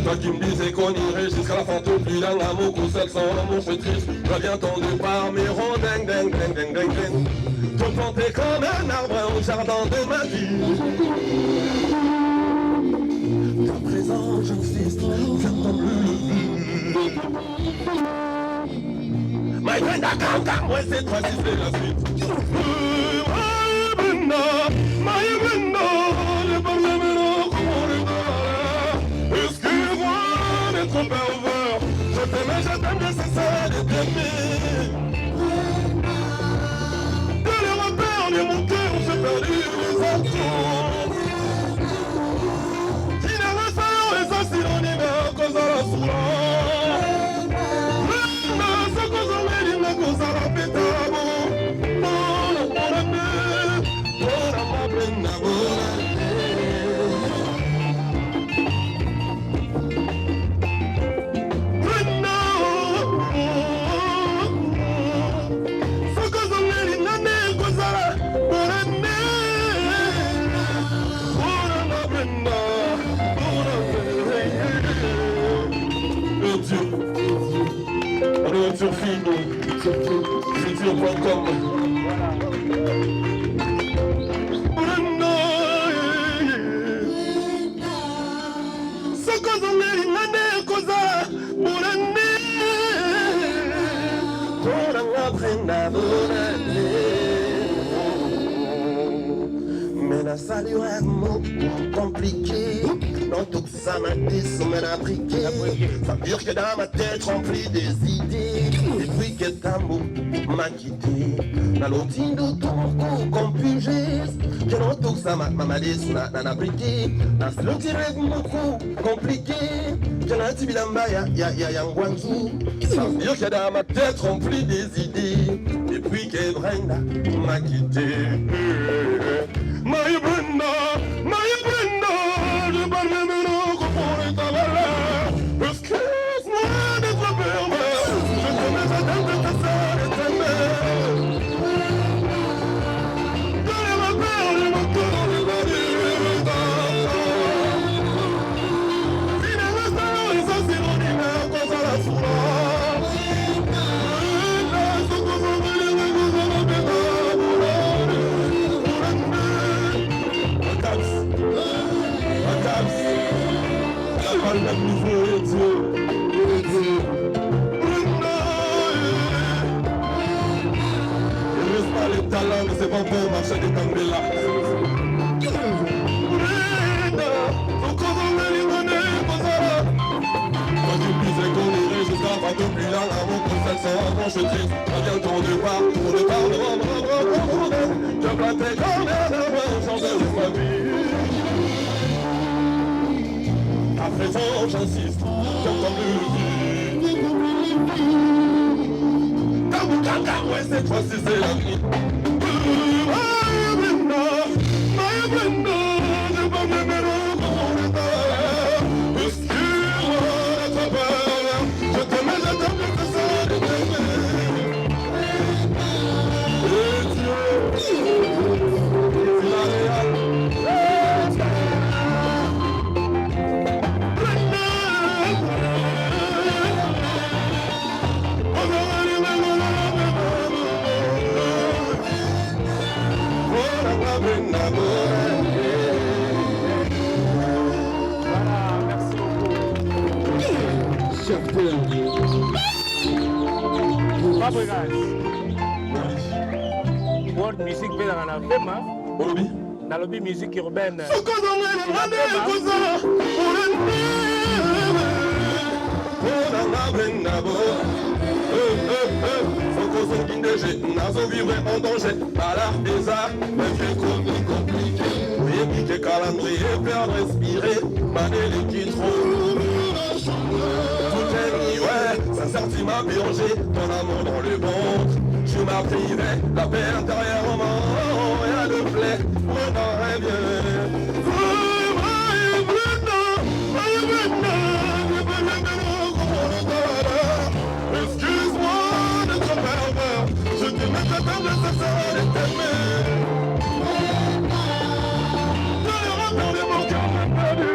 Toi qui me disais qu'on irait jusqu'à la fin, tout plus d'un amour, qu'au seul sans amour, je suis triste. Reviens ton départ, mes rondins, ding, ding, ding, ding, ding. Te planter comme un arbre au jardin de ma vie. Ta présence, j'insiste, j'entends plus. My friend, I can't ouais, cette fois-ci, c'est la suite. My friend, je parle maintenant, comment le faire? Excuse-moi d'être pervers. Je t'aime, c'est ça, de t'aimer. De les repères, les mon cœur, j'ai perdu les enfants. Si les restaurants, et ça, si on y va, cause à la soulance. Sur Fido, futur.com. Mais la salut est un mot compliqué. Non, tout ça m'a débriqué. Ça dure que dans ma tête remplie des idées. Et puis que ta mot m'a quitté. La lotine de ton corps compugé. Que non, tout ça m'a débriqué. La lotine est beaucoup compliqué. Que la tibilamba ya ngwanzu. Ça dure que dans ma tête remplie des idées. Et puis que Brenda m'a quitté. My Brenda, je parle maintenant pour ta valeur. Excuse-moi d'être pervers. Je te mets à tête de ta sœur et ta mère. De les repères, les motos, les bandits, les enfants. Si les restaurants, ils sont synonymes, cause à la soulance. Mais c'est pas bon marcher des Tambela. Quand tu disais qu'on irait jusqu'à la fin depuis là, l'amour pour celle sans avant, je suis triste. Reviens ton départ, pour le parlement, je plantais comme un arbre, changer de ma vie. À présent, j'insiste, j'entends plus. Ouais, cette fois-ci c'est la vie. My Brenda, je parle maintenant pour le temps. Excuse-moi d'être pervers. Je t'aime, que ça de t'aimer. Et Dieu, c'est la réale. Voilà, merci beaucoup. Fabregas. World Music fait dans la FEMA. Dans le musique urbaine. Nazo vivre en danger, par l'art des arts, même j'ai commis compliqué. Oui, piqué calendrier, faire respirer, maner les qui trop. Tout est mis, ouais, ça sortit m'a purgé, ton amour dans le ventre. Je m'as privé, la paix intérieurement, rien de plaît, on aurait bien. Excuse-moi d'être pervers, je te mets ta table de sa sœur et t'aimer. De les repères de mon cœur, même pas du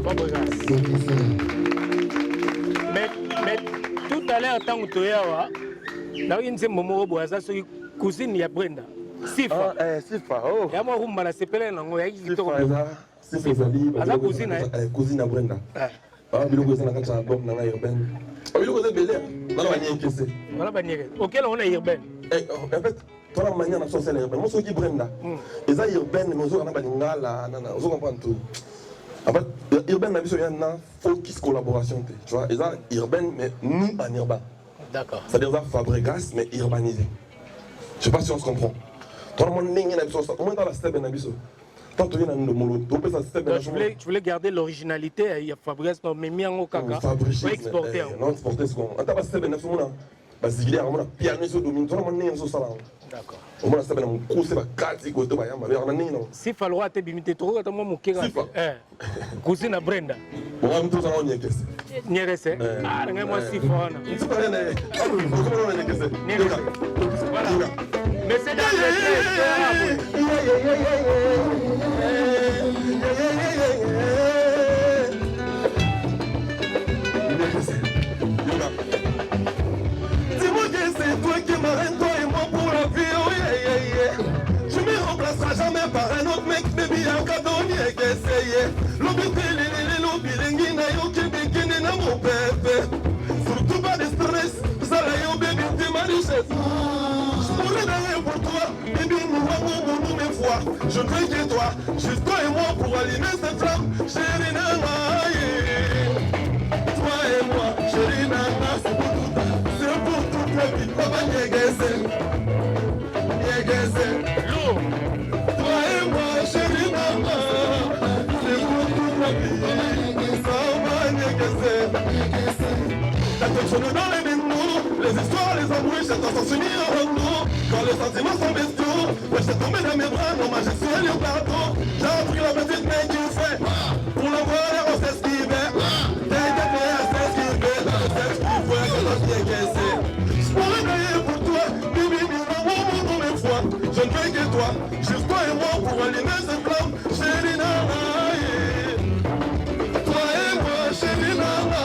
Fabregas. Mais tout à l'heure, tant que tu es là, là, il y a un moment où il y a une cousine, il y a Brenda. Sifa. Sifa, oh. Il y a un moment où il y a Sifa ezali cousine à Brenda. Biloko eza na kati ya album na ngai urbaine. Biloko eza ebele nana banyekese. Voilà banyeke. Auquel on est urbaine. En fait, toi la manière na social urbaine. Moi soki Brenda. Eza urbaine mais ozo na balingala nana ozo comprendre tout. En fait, urbaine na biso ya na focus collaboration te. Tu vois, eza urbaine mais nous en urbain. D'accord. C'est-à-dire ça fabricasse mais urbanisé. Je sais pas si on se comprend. Toi le monde ningi na biso ça. Au moins dans la step na biso. Tu voulais garder l'originalité, il y a Fabrice, mais mis en Okaka, pour exporter. Non, exporter ce qu'on a. T'as pas ce que nous avons parce qu'il y a un piano sur domine, tout le monde n'est pas ça. D'accord. Au moins, ça va nous coûter la carte, c'est quoi, tu vas y aller, on a né non. Si falloir te bimiter trop, t'as moi mon kira. Cousine à Brenda. On va tout ça on y est qu'est-ce. N'y reste. Ah, regarde moi si fort. C'est pas rien. Comment on est qu'est-ce. Voilà. Mais c'est dans le dis-moi que c'est toi qui m'arrête, toi et moi pour la vie, oh yeah, yeah. Je me remplacerai jamais par un autre mec, baby, un cadeau, n'y que c'est. L'obité, na mon bébé. Surtout pas de stress, ça là, baby, t'es ma richesse. Je pourrais d'ailleurs pour toi, baby, nous mes fois. Je veux que toi, juste toi et moi pour allumer cette flamme. Chérie Nana, toi et moi, chérie Nana, c'est pour toute la vie. Papa, yégessé, lourd. toi et moi, chérie Nana, c'est pour toute la vie. Ça va yégessé. Attention dans les mémoires, les histoires, les embrouilles, j'attends sans s'unir en nous. Quand les sentiments sont bestiaux, ouais, j'ai tombé dans mes bras, non, ma gestuelle est au pardon. J'ai appris la petite main qui fait, pour l'envoyer, on s'esquivait. T'as été fait à s'esquiver, dans le sexe qui fait que l'on s'y est caissé. Je pourrais veiller pour toi, bibi, nous mes fois. Je ne fais que toi, juste toi et moi pour allumer cette flamme. Chérie Nana, toi et moi, chérie Nana.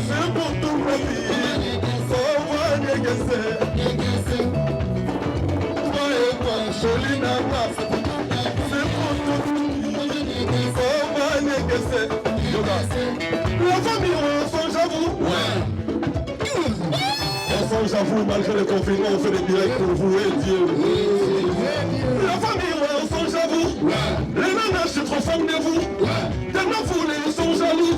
C'est pour toute la vie, ça va négocier. Toi et moi, jolie Nana, c'est pour toute la vie, ça va négocier. La famille, on s'en j'avoue. On s'en j'avoue, malgré le confinement, on fait des directs pour vous et Dieu. La famille, on s'en j'avoue. Les nanas, je suis trop fan de vous. Tellement vous, les sont jaloux.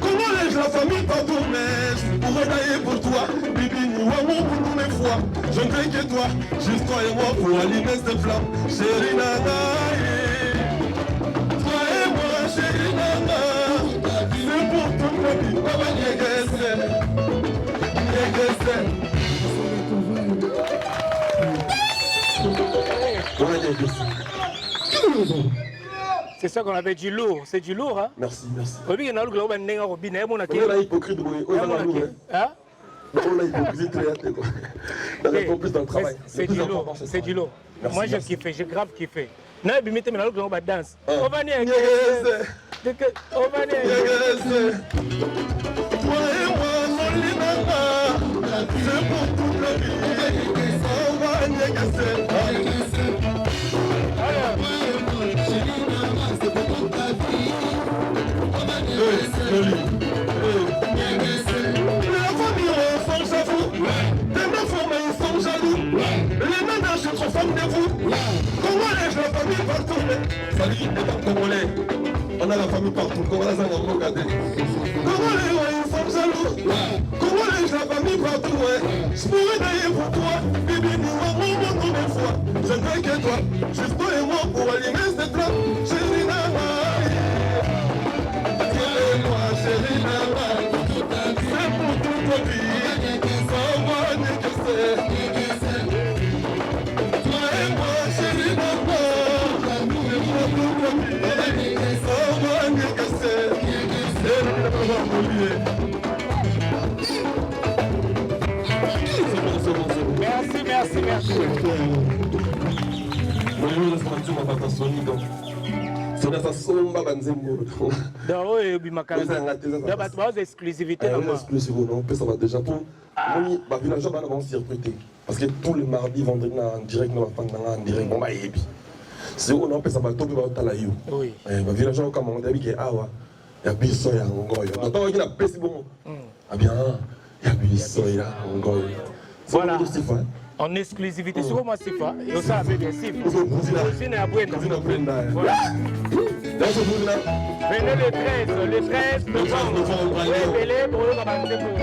Comment laisse la famille pas tourner pour redailler pour toi, bibi, nous pour mes fois. Je ne fais que toi, juste toi et moi pour allumer cette flamme. Chérie Nana, toi et moi, chérie Nana, c'est pour toute la vie. Papa, C'est ça qu'on avait du lourd, c'est du lourd, hein? Merci, merci. Oui, il y a un autre qui est on est hypocrite, hein? On a hypocrite, on est plus dans le travail. C'est du lourd, c'est du lourd. Moi, j'ai kiffé, j'ai grave kiffé. Non, mais mettez maintenant on va danser. On va venir. On va venir. Toi et moi, mon linana, c'est pour toute la vie. On va venir. La famille, on s'en j'avoue. Tes enfants, mais ils sont jaloux. Les nanas, je suis trop fan de vous. Congolais, j'ai la famille partout. Salut, les Congolais. On a la famille partout. Congolais, ça va regarder. Congolais, ouais, ils sont jaloux. Congolais, j'ai la famille partout. Ouais. Je pourrais d'ailleurs pour toi. Bibi, nous avons beaucoup de fois. Je ne veux que toi. Juste toi et moi pour allumer cette flamme. Chérie Nana. Chérie Nana, c'est pour toute la vie, ça va négocier. Toi et moi, chérie Nana, c'est pour toute la vie, ça va négocier. Merci, merci, merci. C'est On a sa somba banzembo. Donc, oui, Bimakala. Donc, bah, exclusivité. Exclusivité, on peut savoir déjà pour. Oui, bah, villageois, bah, on s'y recruter. Parce que tous les mardis, vendredi, en direct, en direct, bon, bah, et puis. Si on peut savoir tout, bah, t'as la you. Oui. Bah, villageois, comme on dit, ah, ouais. Il y a Bisso, il y a Ngoy. Attends, il y a Pessi, bon. Ah, bien, il y a Bisso, il y a Ngoy. Voilà. En exclusivité, sur moi, c'est pas. Et ça, c'est bien, c'est pas. C'est une Brenda. Voilà. Venez le 13 novembre. Oui, Bélé, pour le commencer pour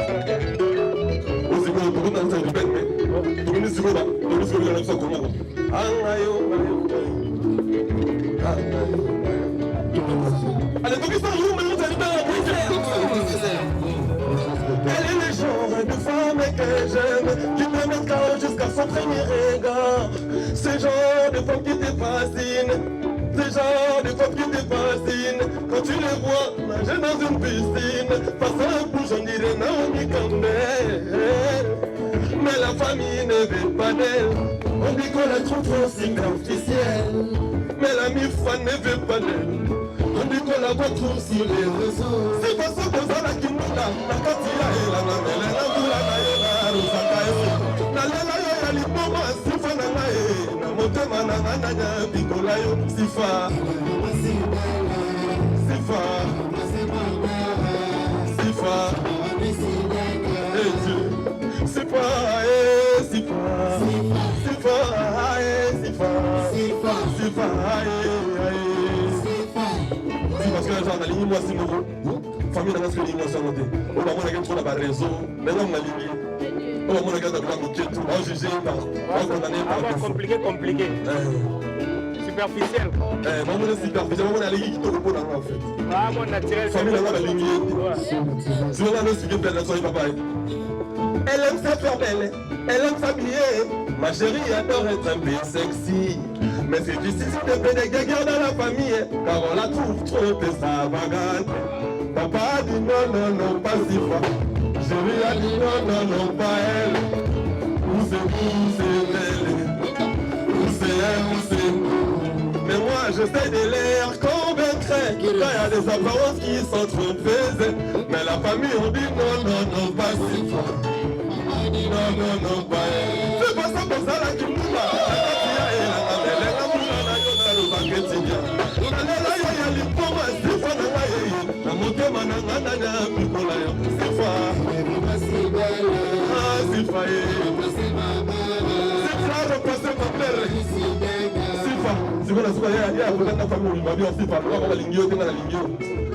allez, donc ils sont où, mais vous allez dans la elle est le genre de femme que j'aime, qui me met KO jusqu'à son premier regard. C'est genre de femme qui te fascine, c'est genre de femme qui te fascine. Quand tu les vois nager dans une piscine, face à un bouge, on dirait Naomi Campbell. Mais la famille ne veut pas d'elle, on dit qu'on la trouve trop superficielle. Mais la mi-fan ne veut pas d'elle, on dit qu'on la voit trop sur les réseaux. C'est pas ça qu'on a la kimuna, la katia et la namele, la doula na yona, rusaka yo. Na lela yo ya lipoma, sifa na nae, na motema na nanya, pikola yo, sifa. Sifa. Sifa. Eh Dieu. Sifa, eh, sifa. Sifa, eh, sifa. Sifa, eh, eh. Parce que genre, on a ligné moi 6 euros. Famille, on a ligné moi 100 euros. On va avoir trop dans le réseau. Maintenant, on a ligné. On va avoir un peu tout. On jugé par. On condamné par. Compliqué. Superficiel. Moi, on est superficiel. Moi, on a ligné qui te repose dans en fait. Ah, moi, naturel. Famille, on a ligné. Si on a le sujet, peut-être, soyez papa. Elle aime se faire belle. Elle aime s'habiller. Ma chérie adore être un peu sexy. Mais c'est difficile de faire des guerres dans la famille, car on la trouve trop extravagante. Papa dit non, non, non, pas si fort. Chérie a dit non, non, non, pas elle. Où c'est vous, c'est elle. Où c'est elle, où c'est nous. Mais moi, j'essaie de les convaincre qu'il y a des apparences qui sont trop faises. Mais la famille, on dit non, non, non, pas si fort. Maman dit non, non, non, pas elle. C'est pas ça pour ça là qui nous va.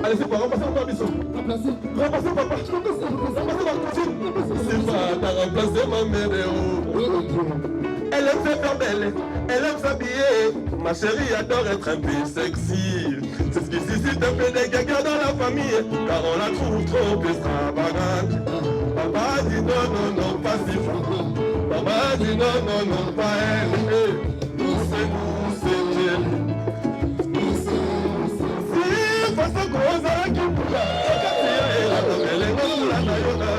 Allez, c'est pas remplacer mon bisou. Remplacer papa. Remplacer ma cousine. C'est pas, t'as remplacé ma mère. Elle aime se faire belle, elle aime s'habiller. Ma chérie adore être un peu sexy. C'est ce qui suscite un peu des gagas dans la famille, car on la trouve trop extravagante. Papa dit non, non, non, pas si fort. Papa dit non, non, non, pas elle. Nous, c'est elle. Si, parce que on a qui bouge. Elle est non, la naïona,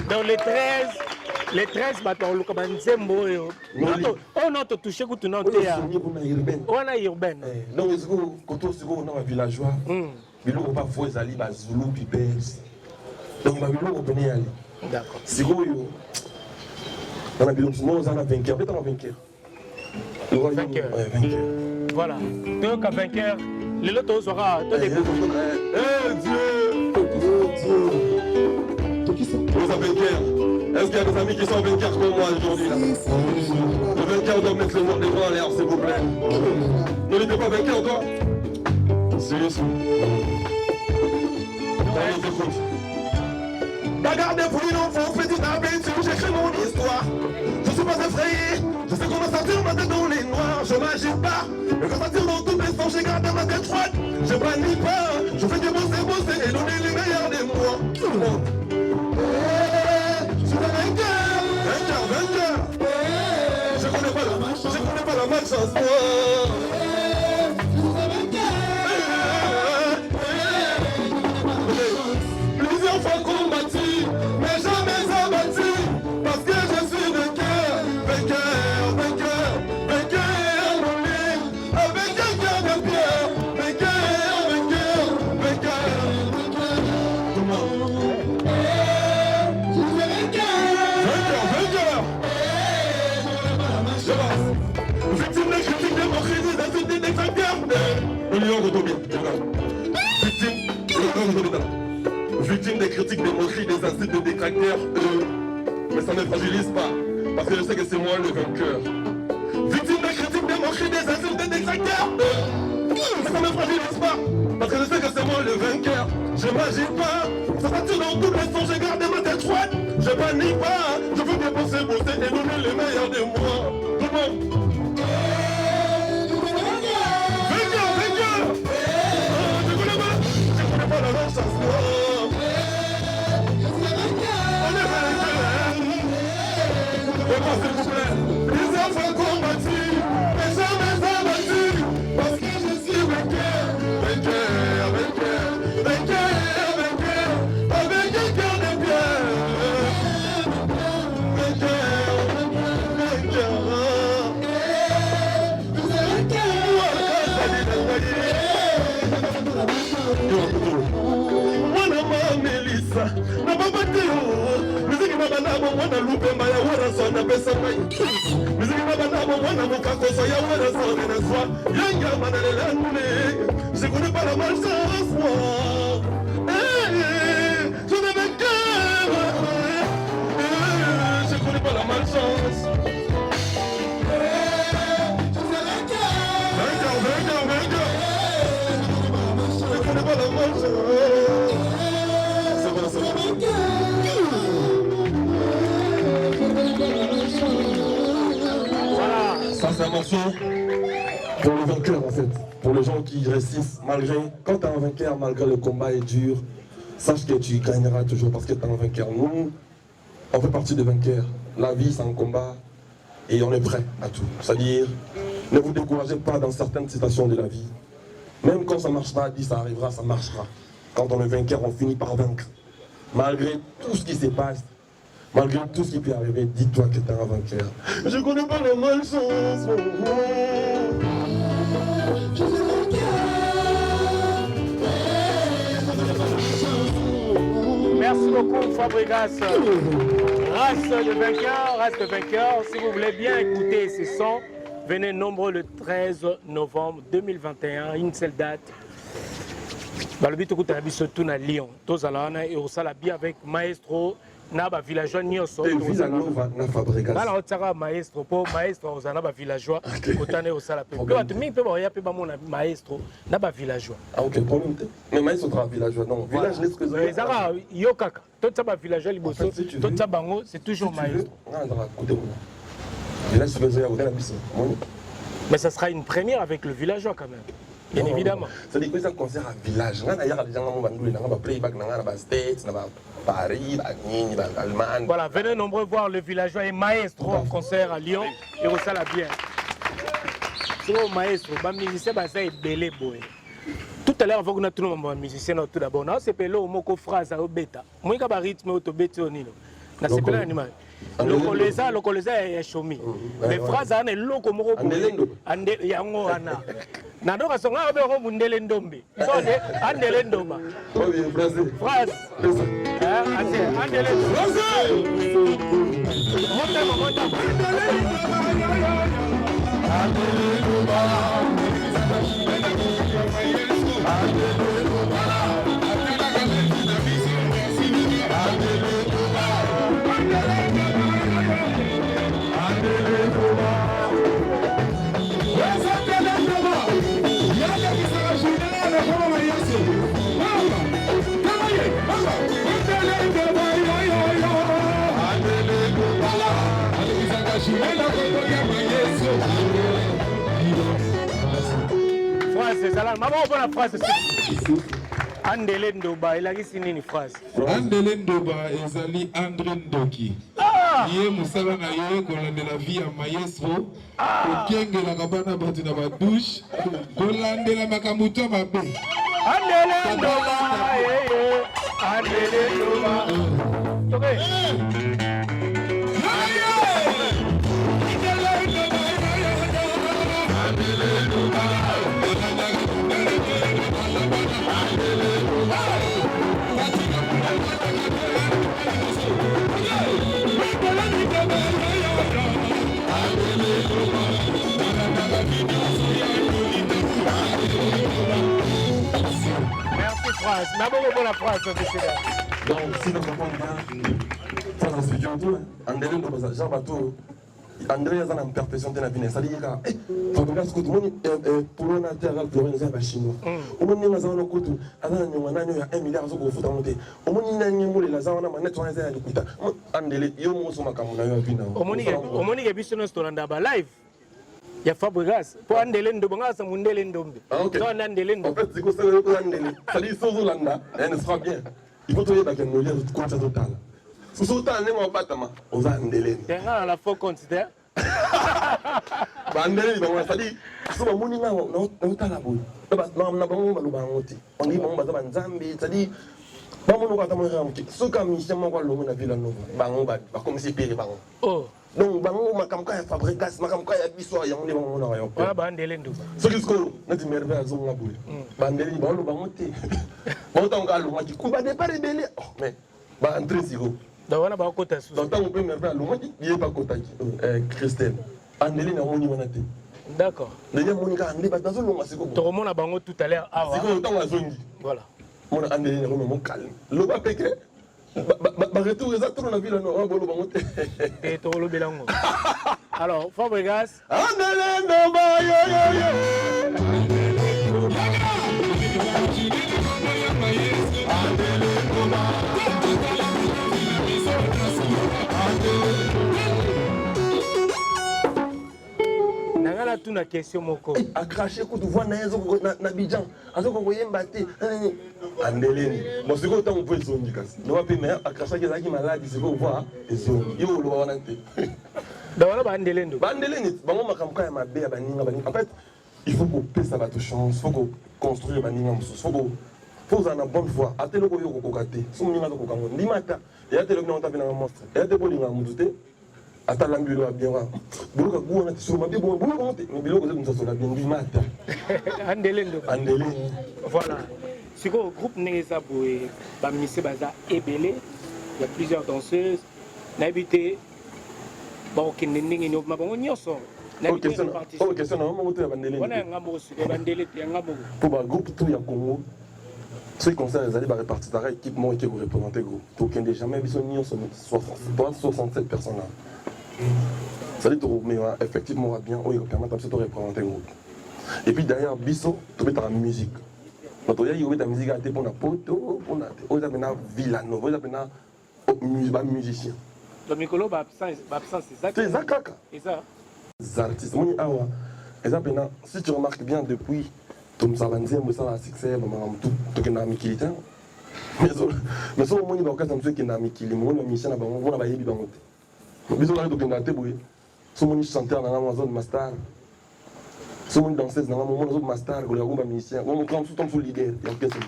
dans les 13 bateaux, le commandant Zembo, on a touché que tu n'as pas. On a urbaine. Non, mais quand on a un villageois, il ne va pas voir les alliés, Zulu, Pipes. Donc, il va venir aller. D'accord. Si vous, on a vainqueur. Peut-être on a vainqueur. Vainqueur. Vainqueur. Voilà. Donc, à vainqueur, les lotos sera. Eh Dieu! Vous êtes vainqueur. Est-ce qu'il y a des amis qui sont vainqueurs comme moi aujourd'hui là? Le vainqueur doit mettre les doigts en l'air, s'il vous plaît. Ne l'était pas vainqueur encore? Si. Bagarre des bruits d'enfants, petite aventure, j'écris mon histoire. Je suis pas effrayé, je sais comment sortir ma tête dans les noirs. Je m'agite pas, mais quand ça tire dans tous les sens, j'ai gardé ma tête froide. Je panique pas, je fais que bosser et donner les meilleurs de moi. Tout le monde. Je suis vainqueur. Je connais pas la malchance, moi. Victime des critiques, des moqueries, des insultes, des détracteurs, mais ça ne me fragilise pas, parce que je sais que c'est moi le vainqueur. Victime des critiques, des moqueries, des insultes, des détracteurs, mais ça ne me fragilise pas, parce que je sais que c'est moi le vainqueur. Je m'agis pas, ça s'attire dans tous les sons, j'ai gardé ma tête froide. Je panique pas, je veux dépenser, bosser et donner le meilleur de moi. Tout le monde. Vainqueur, vainqueur. Je connais pas la même chance. On est vainqueur. Et moi s'il vous plaît, les enfants combattus, mais jamais abattus, parce que je suis vainqueur, vainqueur, vainqueur, vainqueur, vainqueur, avec un cœur de pierre. Vainqueur, vainqueur, mwana ma Melissa na baba teo miziki na banabo mwana lupemba ya wera sona pesa mai miziki na banabo mwana mukakoso ya wera sona na swa yanga manalele nune je connais pas la malchance moi je ne vais que je connais pas la malchance. Vainqueur, vainqueur, vainqueur. Je connais pas la malchance. C'est bon, c'est bon. Voilà. Ça, c'est un morceau pour les vainqueurs, en fait. Pour les gens qui résistent malgré. Quand tu es un vainqueur, malgré le combat est dur, sache que tu gagneras toujours parce que tu es un vainqueur. Nous, on fait partie des vainqueurs. La vie, c'est un combat et on est prêt à tout. C'est-à-dire, ne vous découragez pas dans certaines situations de la vie. Même quand ça ne marche pas, dit ça arrivera, ça marchera. Quand on est vainqueur, on finit par vaincre. Malgré tout ce qui se passe, malgré tout ce qui peut arriver, dis-toi que tu es un vainqueur. Je connais pas la malchance. Je suis Merci beaucoup Fabregas. Race de vainqueur. Si vous voulez bien écouter ces sons, venez nombreux le 13 novembre 2021, une seule date. Balobi tokuta biso tout na Lyon. Tozalana et osala bien avec maestro na ba villageois nyonso. na Fabregas. Bala otaka maestro po maestro osana ba villageois kotane osala pe. Pe batu mingi pe ba ya pe ba mona maestro na ba villageois. Ah ok, problème te. Mais maestro tra villageois non, village n'est-ce que ça. Ezaka yo kaka. Tot ba villageois liboso, tot sa bango, c'est toujours maestro. Village supérieur au biso. Mais ça sera une première avec le villageois quand même. Bien évidemment. Ça dit que c'est un concert à village. D'ailleurs, les gens vont nous playback dans les States, dans Paris, dans l'Allemagne. Voilà, venez nombreux voir le villageois et maestro en concert à Lyon et au Sala bien. C'est au maestro, les musiciens sont belé boy. Tout à l'heure, avant que nous avons musiciens tout d'abord, c'est pelé au moko phrase au bêta. Moi, j'ai un rythme au bêta au nilo. Na c'est pelé animal. Lokoleza est chomi. Mais phrase a ne loko moko ande yango ana. Na doka songa obe ko mundele ndombe. So de andele ndomba. Phrase. Andele ndomba. Maman, on la phrase. Andele Ndoba, il a dit une phrase. Andele Ndoba ezali André Ndoki. Ye musala na ye kolandela vie ya maestro. Kokengela kabana batu na ba douche. Kolandela makamuto mabe. Andele Ndoba, Andele Ndoba. Okay. France. Mais bon, la France, c'est Donc, si nous avons bien, ça j'en suis bien tout. André, Jean Bateau, André, il y a une perfection de la vie. Ça dit que, Fabrice, tout le monde, pour l'on a terre, pour l'on a chinois. Au moins, nous avons un côté, nous avons 1 milliard de foot à monter. Au moins, nous avons les lazars, on a net, on a un écoute. André, il y a un mot sur ma caméra. Au moins, il y a vu sur notre live. Il y a Fabregas. Pour André, nous avons un André. En fait, c'est que c'est André. Ça dit, sur Zolanda, elle sera bien. Il faut trouver avec un lien comme ça total. Si vous avez un bâtiment, vous avez un délai. Il y a la faux considère. André, ça dit, si vous avez un lien, vous avez un lien. On dit, on va faire un Zambie, ça dit, on va faire un lien. Ce que Michel m'a dit, on a vu la nouvelle. Comme si Péré. Oh. Donc, ma campagne est fabriquée, ma campagne est bisous, il y a un lien. Voilà, André. Ce qui se passe, c'est que merveille à Zonga Boule. André, on va monter. On va monter. On va pas révéler. Mais, André, c'est gros. Donc, on a pas côté sous. Donc, on peut me faire il n'y a pas côté. Christelle. André, on a monté. D'accord. D'ailleurs, mon gars, André, dans un long, c'est quoi? Tu remontes à Bango tout à l'heure. C'est quoi, autant à Zongi. Voilà. Mon André, on est calme. Le bas péché. Retour exactement la ville, on va monter. Et tu le bilango. Alors, Fabregas. André, non, bah, yo. Nangala tu na question moko. A craché coup de voix na Bidjan. Azo ko yembaté. Andeleni. Bon c'est autant on peut zone kasi. No va mais a craché que zaki malade c'est ko voix et zone. Yo lo wana te. Da wana ba Andelendo. Ba Andeleni bango makamka ya mabe ya baninga baninga. En fait, il faut qu'on paie ça va te chance, faut qu'on construire baninga musu. Faut en avoir bonne foi. Atelo ko yo ko kokate. Somo ninga ko kango. Ndimata. Ya telo na ontapina monstre. Ya te bolinga mudute. Ata l'ambulance bien wa. Buluka kuona tisuru mabi bon bon monter. Mais biloko c'est comme ça sur la bien du matin. Andelendo. Andele. Voilà. C'est quoi le groupe Neza Boé, Bamissé Baza Ebele. Il y a plusieurs danseuses. N'habité. Bon, qui n'est pas une autre. On y en sort. Oh, question, non, on va Andele. On a un amour sur Andele et un amour. Pour le groupe, tout y a Congo. Ceux qui concernent les alliés, répartis par équipement et qui vous représentez, groupe. Donc, il n'y a jamais vu 67 personnes là. Ça dit mais effectivement on va bien, on va permettre de représenter le groupe. Et puis derrière Bisso, tu mets ta musique. Donc il y a ta musique à pour la poto, pour la villano, on a musicien. Donc Mikolo va absent, c'est ça. C'est ça kaka. C'est ça. Les artistes, moi awa. Exactement. Si tu remarques bien depuis ton savanzé, moi ça a succès, maman tout que na mikilita. Mais ça au moins il va quand ça qui na mikili, moi na mission na bango, on va yebi bango. Bisous là donc on a été boué. Ce monde chanteur dans la zone master. Ce monde danseuse dans la zone master, on a un musicien. On prend tout le temps full leader. Il y a quelque chose.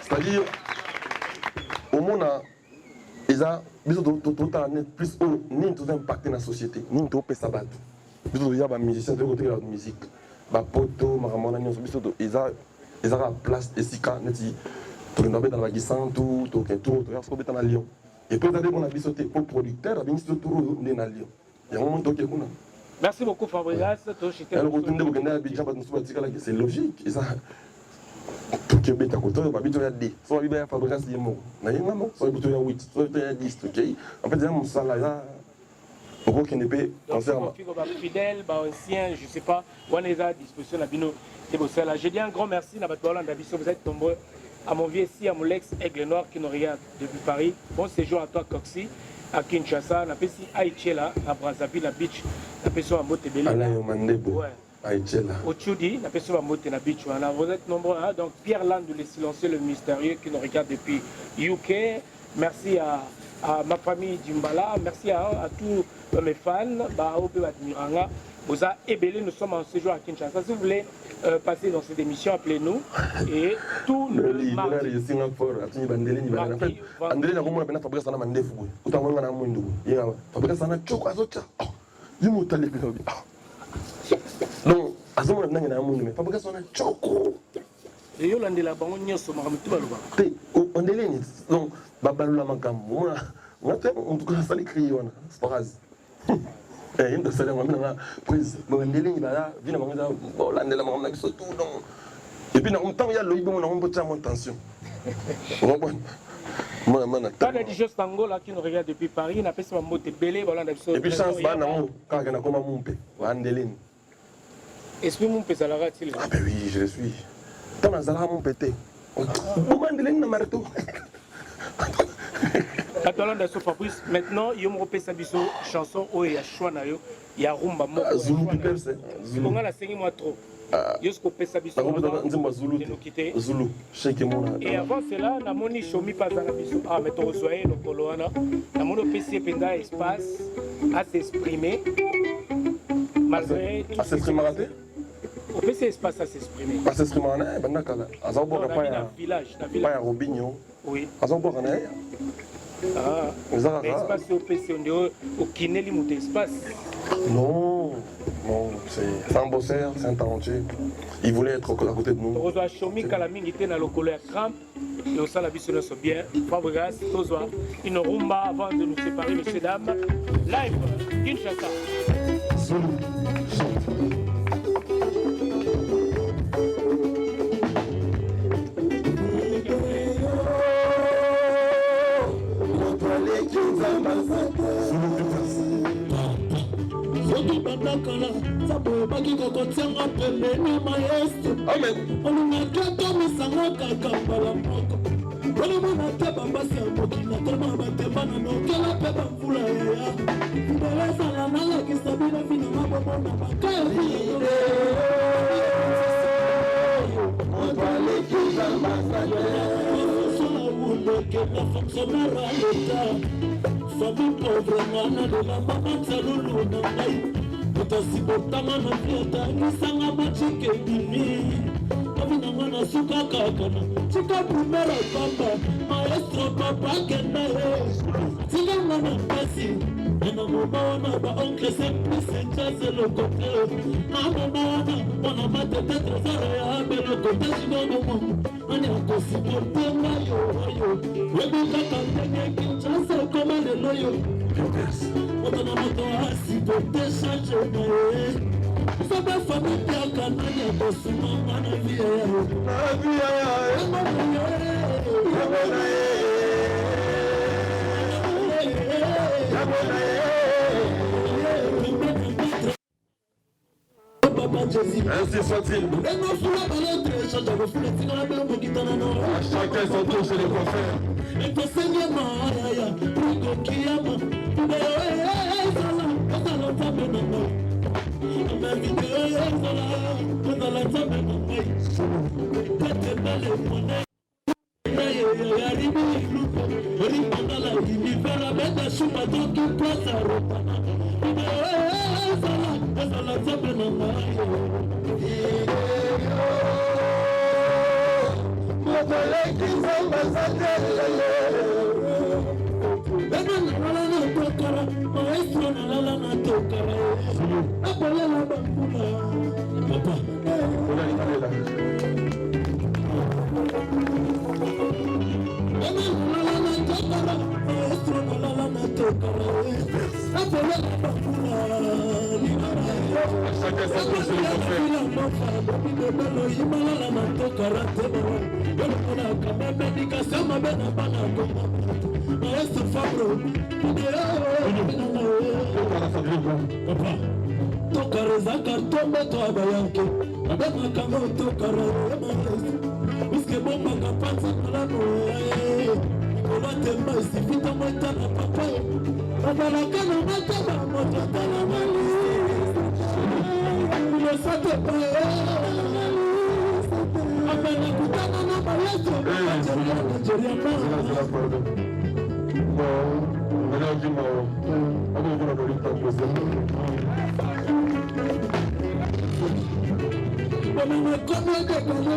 C'est-à-dire, au monde ils ont bisous tout net plus haut, ni tout impacté dans la société, ni tout peut s'abattre. Bisous il y a un musicien de côté de la musique. Ba poto, maramana ni bisous ils ont la place et si quand neti tout le monde dans la guisson tout tout regarde ce qu'on est dans Lyon. Et puis, on a sauté au producteur, on a sauté au Lyon. Il y a un moment où on a. Merci beaucoup, Fabregas. C'est logique. Tout qui est bête à côté, on va habituer à 10. Soit il y a Fabregas, il y a mot. Soit il y a 8, soit il y a 10. En fait, il y a un salaire. Pourquoi qu'il n'est pas concernant. Fidèle, ancien, je ne sais pas, on est à disposition de Bino. Je dis un grand merci à votre vous êtes nombreux. À mon vieux ici, à mon ex Aigle Noir qui nous regarde depuis Paris. Bon séjour à toi, Coxy, à Kinshasa, à Aïchela, à Brazzaville, à Beach, à Motebele. À au Tchoudi, à Beach. Vous êtes nombreux, hein? Donc Pierre Land, le silencieux, le mystérieux qui nous regarde depuis UK. Merci à ma famille Djimbala, merci à tous mes fans, Admiranga. Vous avez ébélé, nous sommes en séjour à Kinshasa. Si vous voulez passer dans cette émission, appelez-nous. Et tout le mardi. Il y a une salaire, prise. Et puis dans le temps il y a le on a un peu de tension. Quand on a dit juste Angola qui nous regarde depuis Paris, on a fait ça mot de belé, voilà, et puis chance ba na quand on a comme mon pé, Andeline. Est-ce que mon pé ça la rate-t-il? Ah ben oui, je le suis. Tant dans Zala mon pété. Comment Andeline na marteau. Fabrice, maintenant, il y a une chanson où il y a Chouanayo, il y a Rumba Moko. Zulu Piper, c'est Zulu. On a la moi trop. Yosko Pesabiso, Zulu, et avant cela, on a moni chomi pas à la biso. Ah, mais tu reçois le coloana. On a moni PC penda espace à s'exprimer. Malgré. À s'exprimer raté? Au PC espace à s'exprimer. À s'exprimer, ben d'accord. À Zambora pas un village, pas un Robinho. Oui. À Zambora on est. Ah. Mais espace au PC on est au Kineli monte espace. Non, non, c'est un bosseur, c'est un talentueux. Il voulait être à côté de nous. On a chomi Kalaming était dans le colère crampe. Et au sein de la vie sur bien. Fabregas, Tozoa, une rumba avant de nous séparer, messieurs, dames. Live, Kinshasa. soki bandakala nzambe oyebaki kokotianga pembeni ya maeste olingaki atomisanga kaka mbala moko olimona te bambasi ya mokili atolema batemba na nokela mpe bamvula yaya mbele ezala nalakisa bino vinanga bomona bakayasola wundeke na fonctionnaire ya leta famille pauvre mwana de la mama nzalulu na ngai otasi botama na vietangisanga machike bimi avinanga na suka kakana tika primera papa maestro papa kenda ye tinganga na mpasi ena moma wana baoncle simplice njase lokote na moma wana wana matete trésor ya belokote sinomomo ani akosipotenga yo webikaka ndenge kinshasa ekoma lelo yo moto na moto asipote change na ye sobe fami piaka nani akosumanga na vie Ainsi soit-il. Chacun son tour chez les coiffeurs. tokareza kartombe to abayanke abemakango tokara uske bombaka panza malano kolatemba isifita moita na papa bazalaka na mataba moto atala mali ilosate pae abena kutana na mayeso Nigeria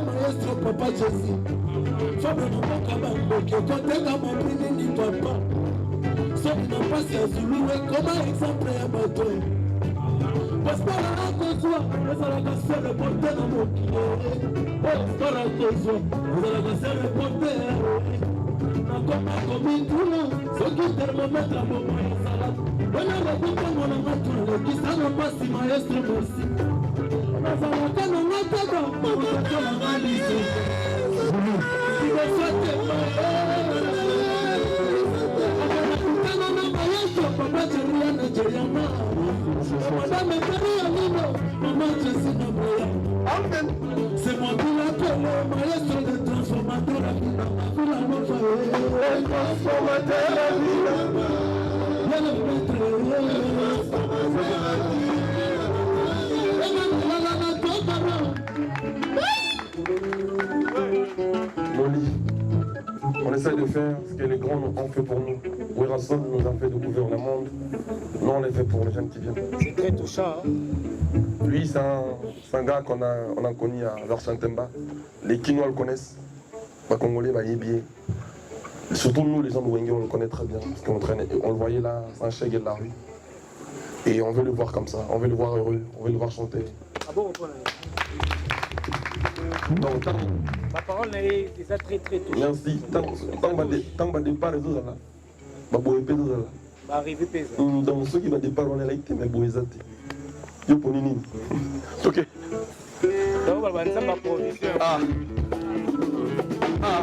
maestro papa Jésus femme na mboka bamboke koteka mobini ni papa soki na mpasi ya zulu ekoma exemple ya bato paspara akozwa ezalaka se reporte na mokili paspara akozwa ezalaka se reporte nakoma komintuna soki termometre bomo ezala wana babukango na matuna lekisanga mpasi maestro merci C'est moi qui l'appelle, maestro de transformateur à vie. Transformateur à vie. Loli, on essaie de faire ce que les grands ont fait pour nous. Werason nous a fait découvrir le monde. Nous, on les fait pour les jeunes qui viennent. C'est très touchant. Hein? Lui, c'est un gars qu'on a connu à Versantemba. Les Kinois le connaissent. Les Congolais, les Yébiés. Surtout nous, les gens de Wenge, on le connaît très bien. Parce on le voyait là, c'est un chèque de la rue. Et on veut le voir comme ça. On veut le voir heureux. On veut le voir chanter. Ah bon, Donc, ma parole est déjà très très touchée. merci. Tant que départ, les autres là. Arrivé pesant. Donc, ceux qui vont départ, on est là, mais bon, ils ont été. Yo pour Nini. Ok. Donc, on va faire ma provision. Ah. Ah.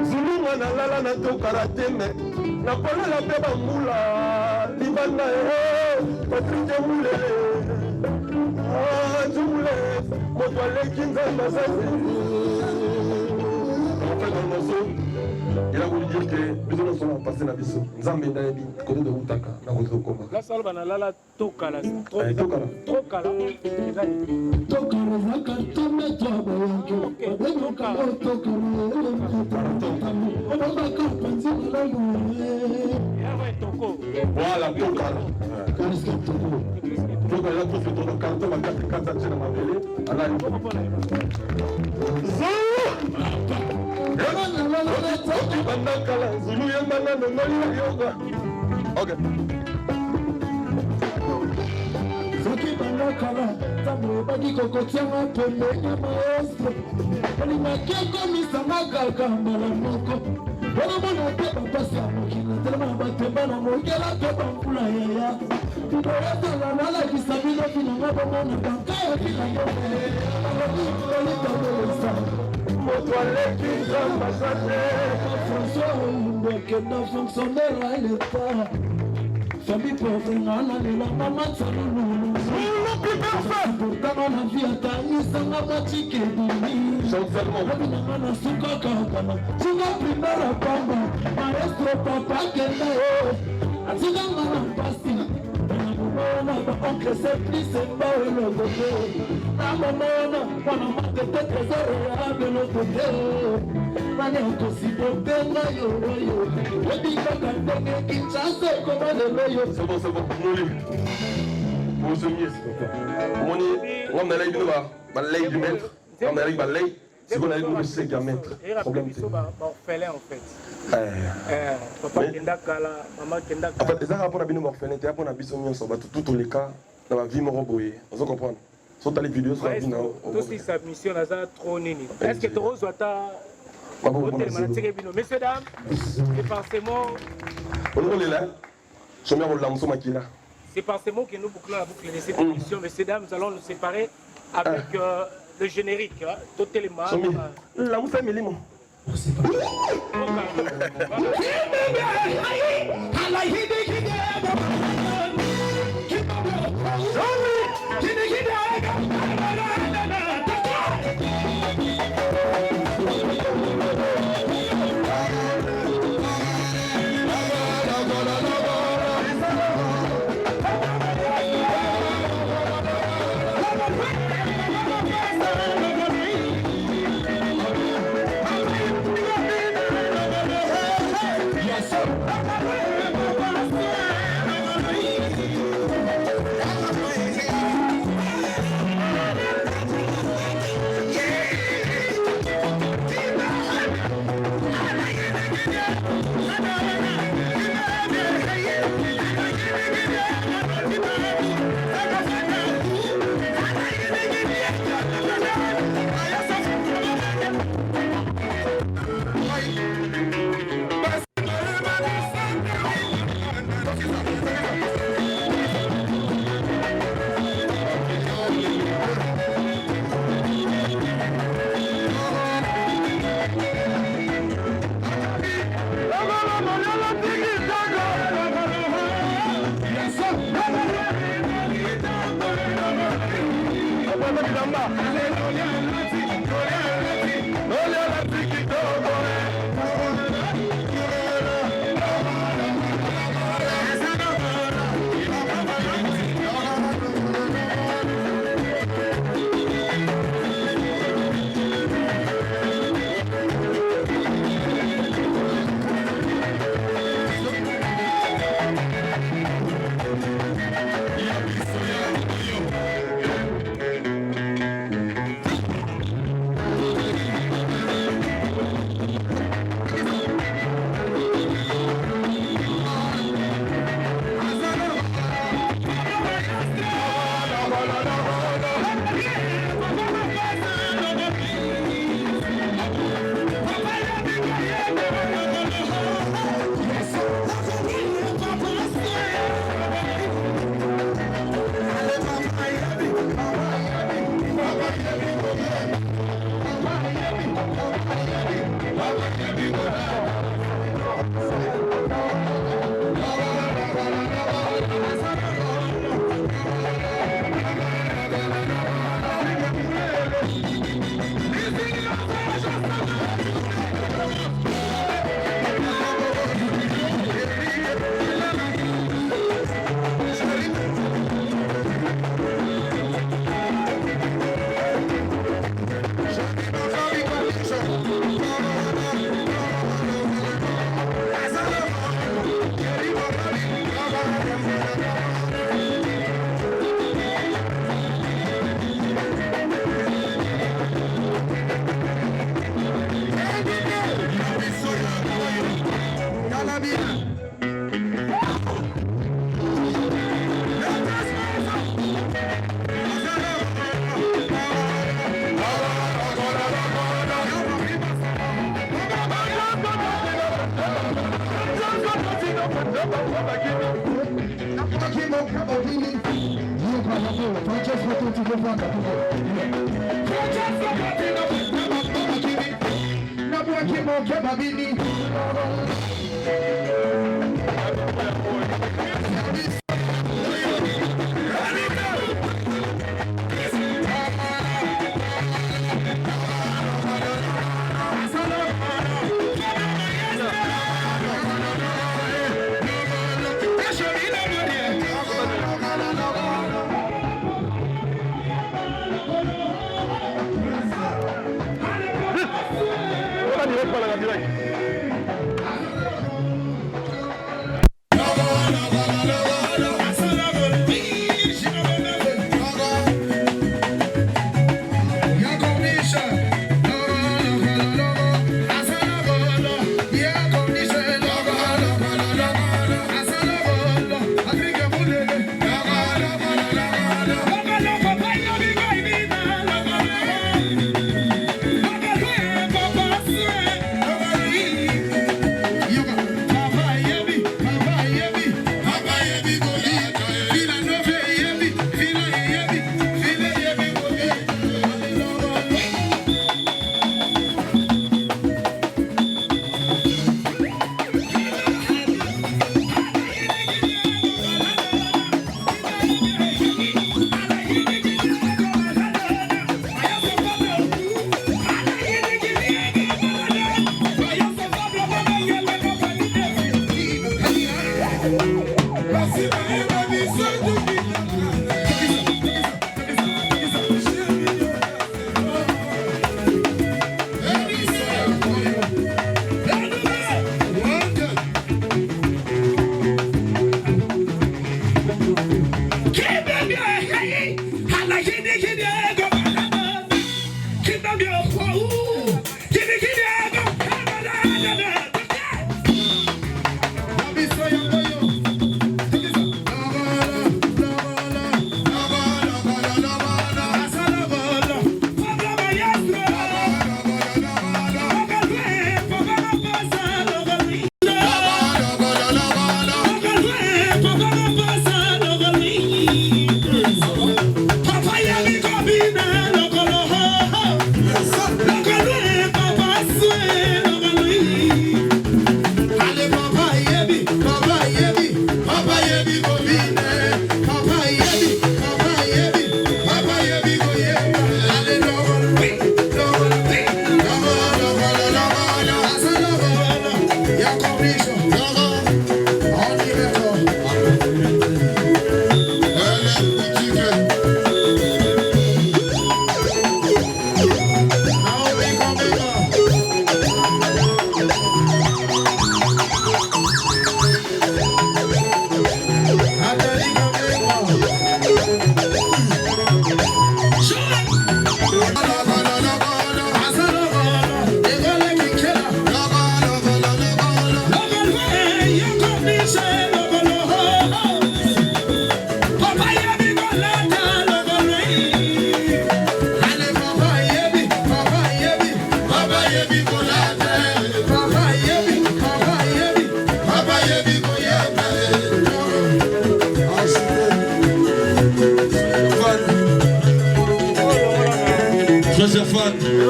Zulunga na lala na tokara teme na kolela mpe bambula libanda Patrick Mulele Jumule moto aleki nzambe azazi en fait dans le morceau il a voulu dire que biso nyonso na passé na biso nzambe ndayebi côté de utaka na côté de komba la salle bana lala tokala tokala tokala tokala zaka tome twaba yango tokala obaka panzi malamu voilà tokala tokala la tout ton carton ma carte carte tena mabele ala Zulu yembana nongoli yoga. Okay. Soki banga kala, tambo bagi kokotianga pembeni ya maestro. Olingaki komisanga kaka mbala moko. Wana mwana te bapasi ya mokili, telema batemba na mokela te bambula yaya. Toyatala nalakisa bino binanga bomona banka ya bilango. Olitabolesa. Moto aleki nzamba sate François Mbekenda fonctionnaire à l'État Famille pauvre ngana lela mama tsalulu Pourtant na vie atanisanga matike dini Abinanga na suka kakana Suka primera pamba Maestro papa kenda Atikanga na pasi Namona ba oncle c'est plus c'est pas le côté Namona wana mate trésor ya belo côté Nani autosibote na yo yo Ebika kandenge kinchase koma lelo yo C'est bon, Noli. Vous semiez, s'il vous plaît. On a l'aide de l'aide du maître. On a l'aide de l'aide. Si vous avez le sec à mettre. Problème. C'est orphelin en fait. Papa kenda kala, maman kenda kala. En fait, les arabes ont bien orphelin. T'es on a besoin de ça. Tous les cas, dans la vie, mon roboyé. Vous comprenez? Sont les vidéos sur la vie. Tous sa mission, là, ça trop nini. Est-ce que tu reçois ta messieurs, dames, c'est forcément. On est là. Je mets au lamso maquilla. C'est forcément que nous bouclons la boucle de cette émission. Messieurs, dames, nous allons nous séparer avec le générique. Tout élément. Lamso milimo.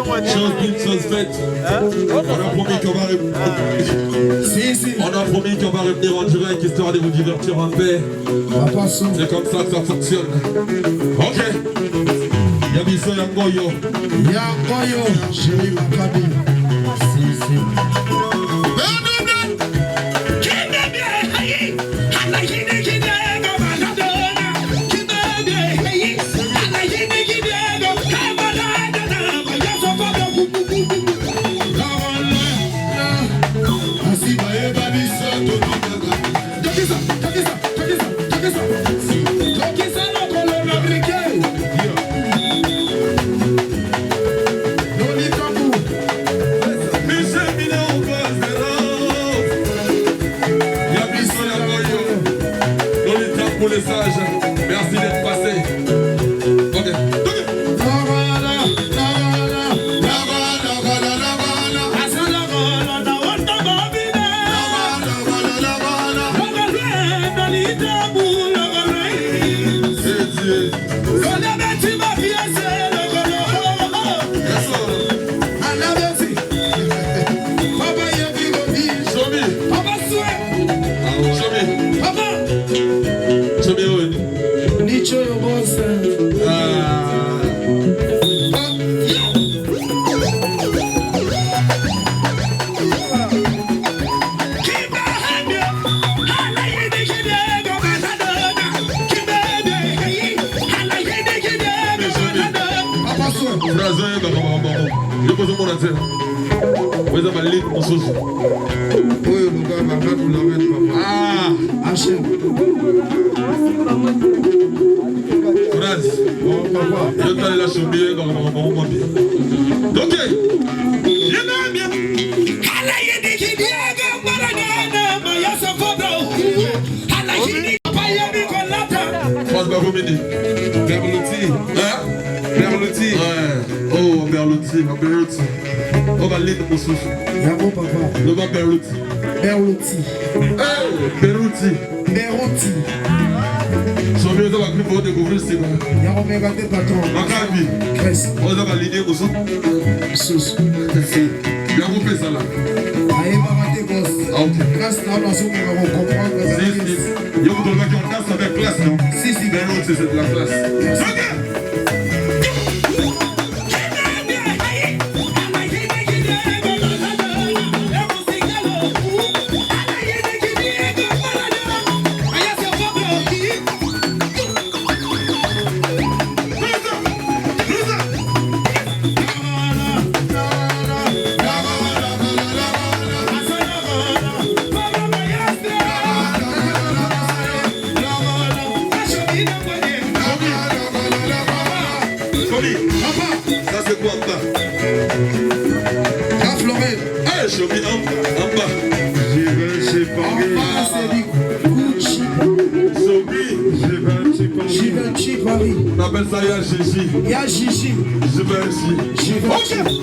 Chose dite, chose faite. On a promis qu'on va on a promis qu'on va revenir en direct histoire de vous divertir en paix. C'est comme ça que ça fonctionne. Ok. Yabiso Yangoyo. Yangoyo, chéri Makabi. Pour les sages, merci d'être passé. Ok. Berluti. Oh, Berluti. On va lire mon souffle. Yabo papa. Le va Berluti. Berluti. Berluti. Berluti. Son mieux, on va plus pour découvrir ce nom. Yabo megate patron. Makabi. Grèce. On va lire mon souffle. Sous. Yabo fait ça là. Aïe, mamate gosse. Ok. Grâce à la soupe, on va comprendre. Si. Yo, vous devez qu'on danse avec classe, non? Si. Berluti, c'est de la classe. Ok. On appelle ça ya Gigi. Ya Gigi. Je vais ici. Ok.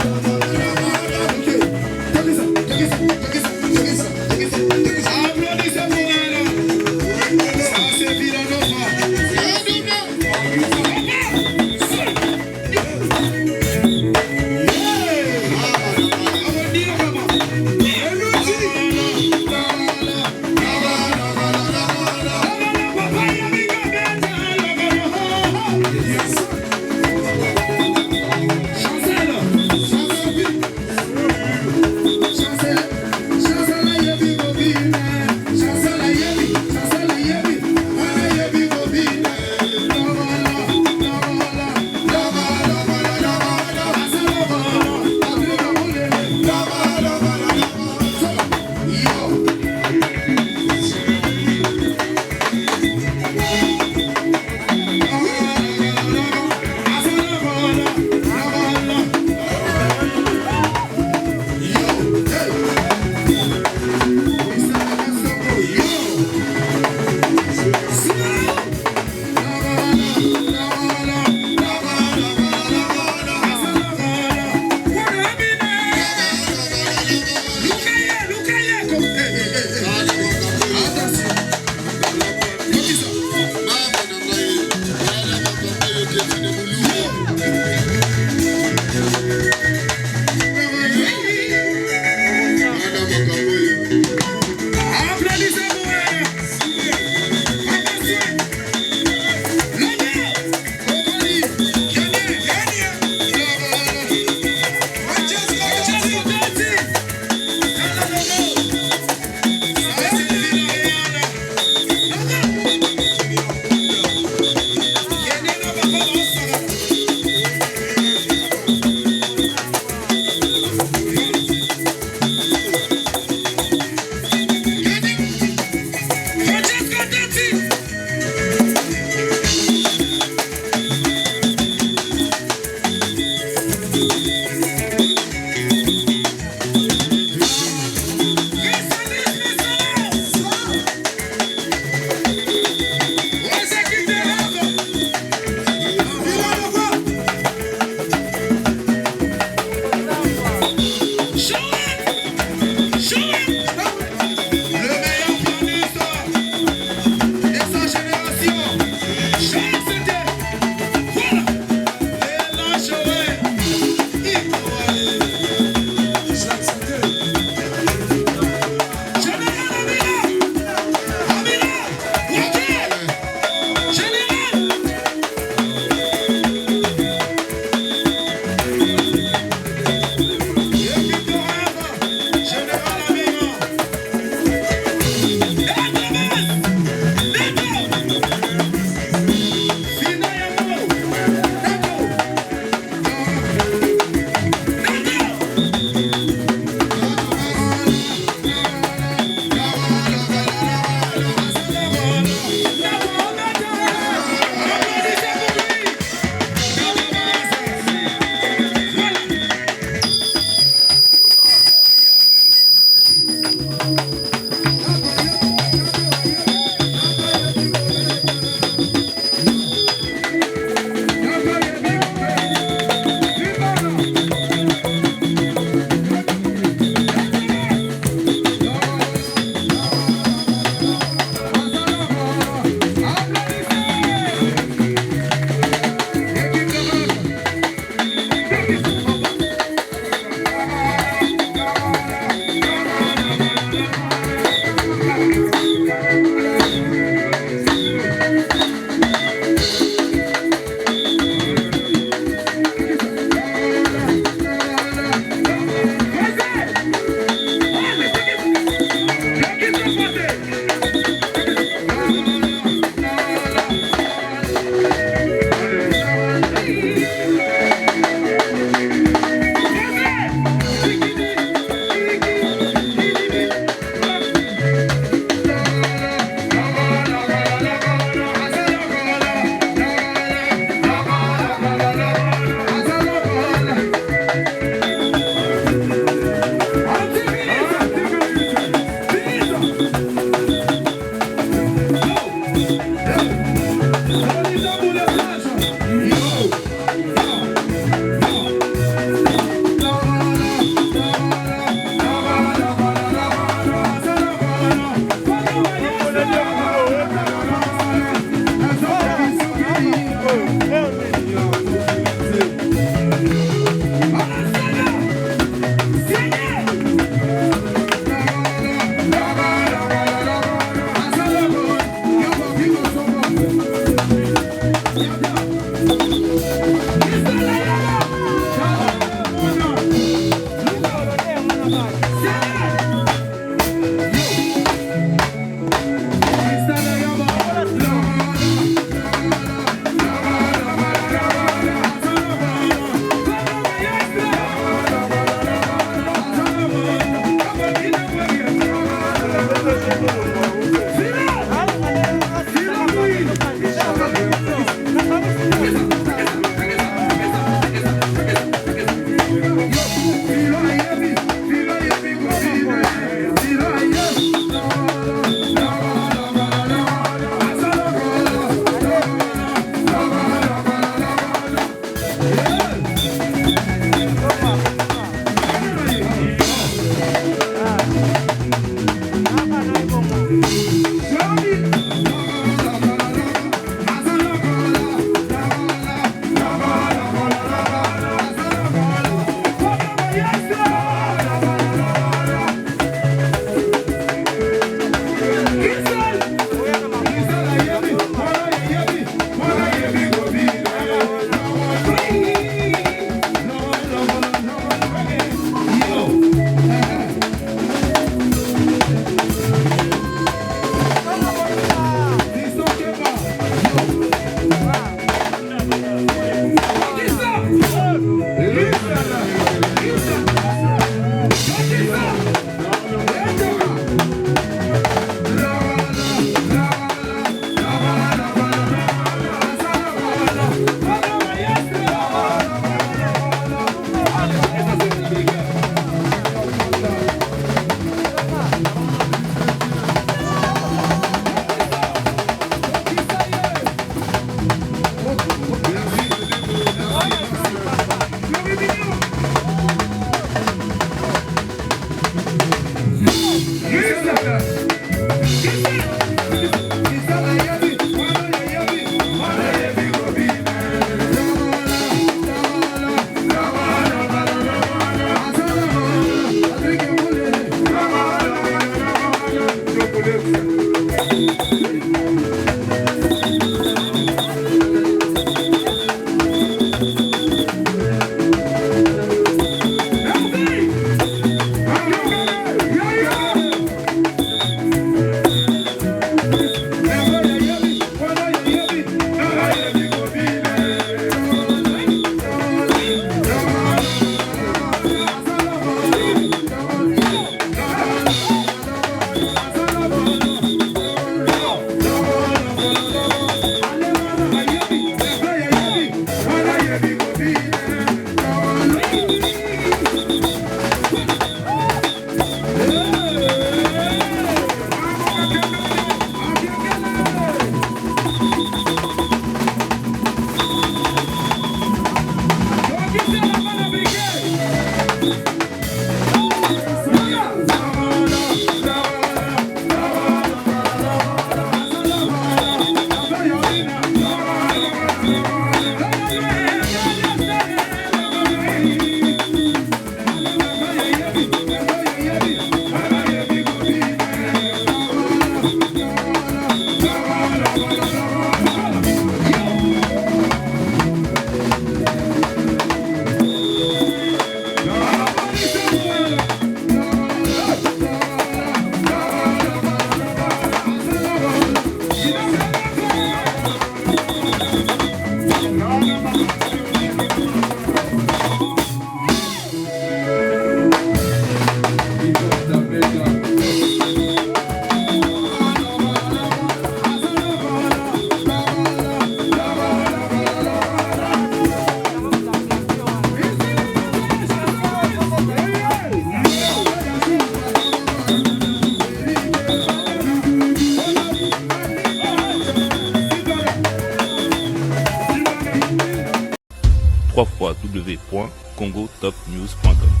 www.congotopnews.com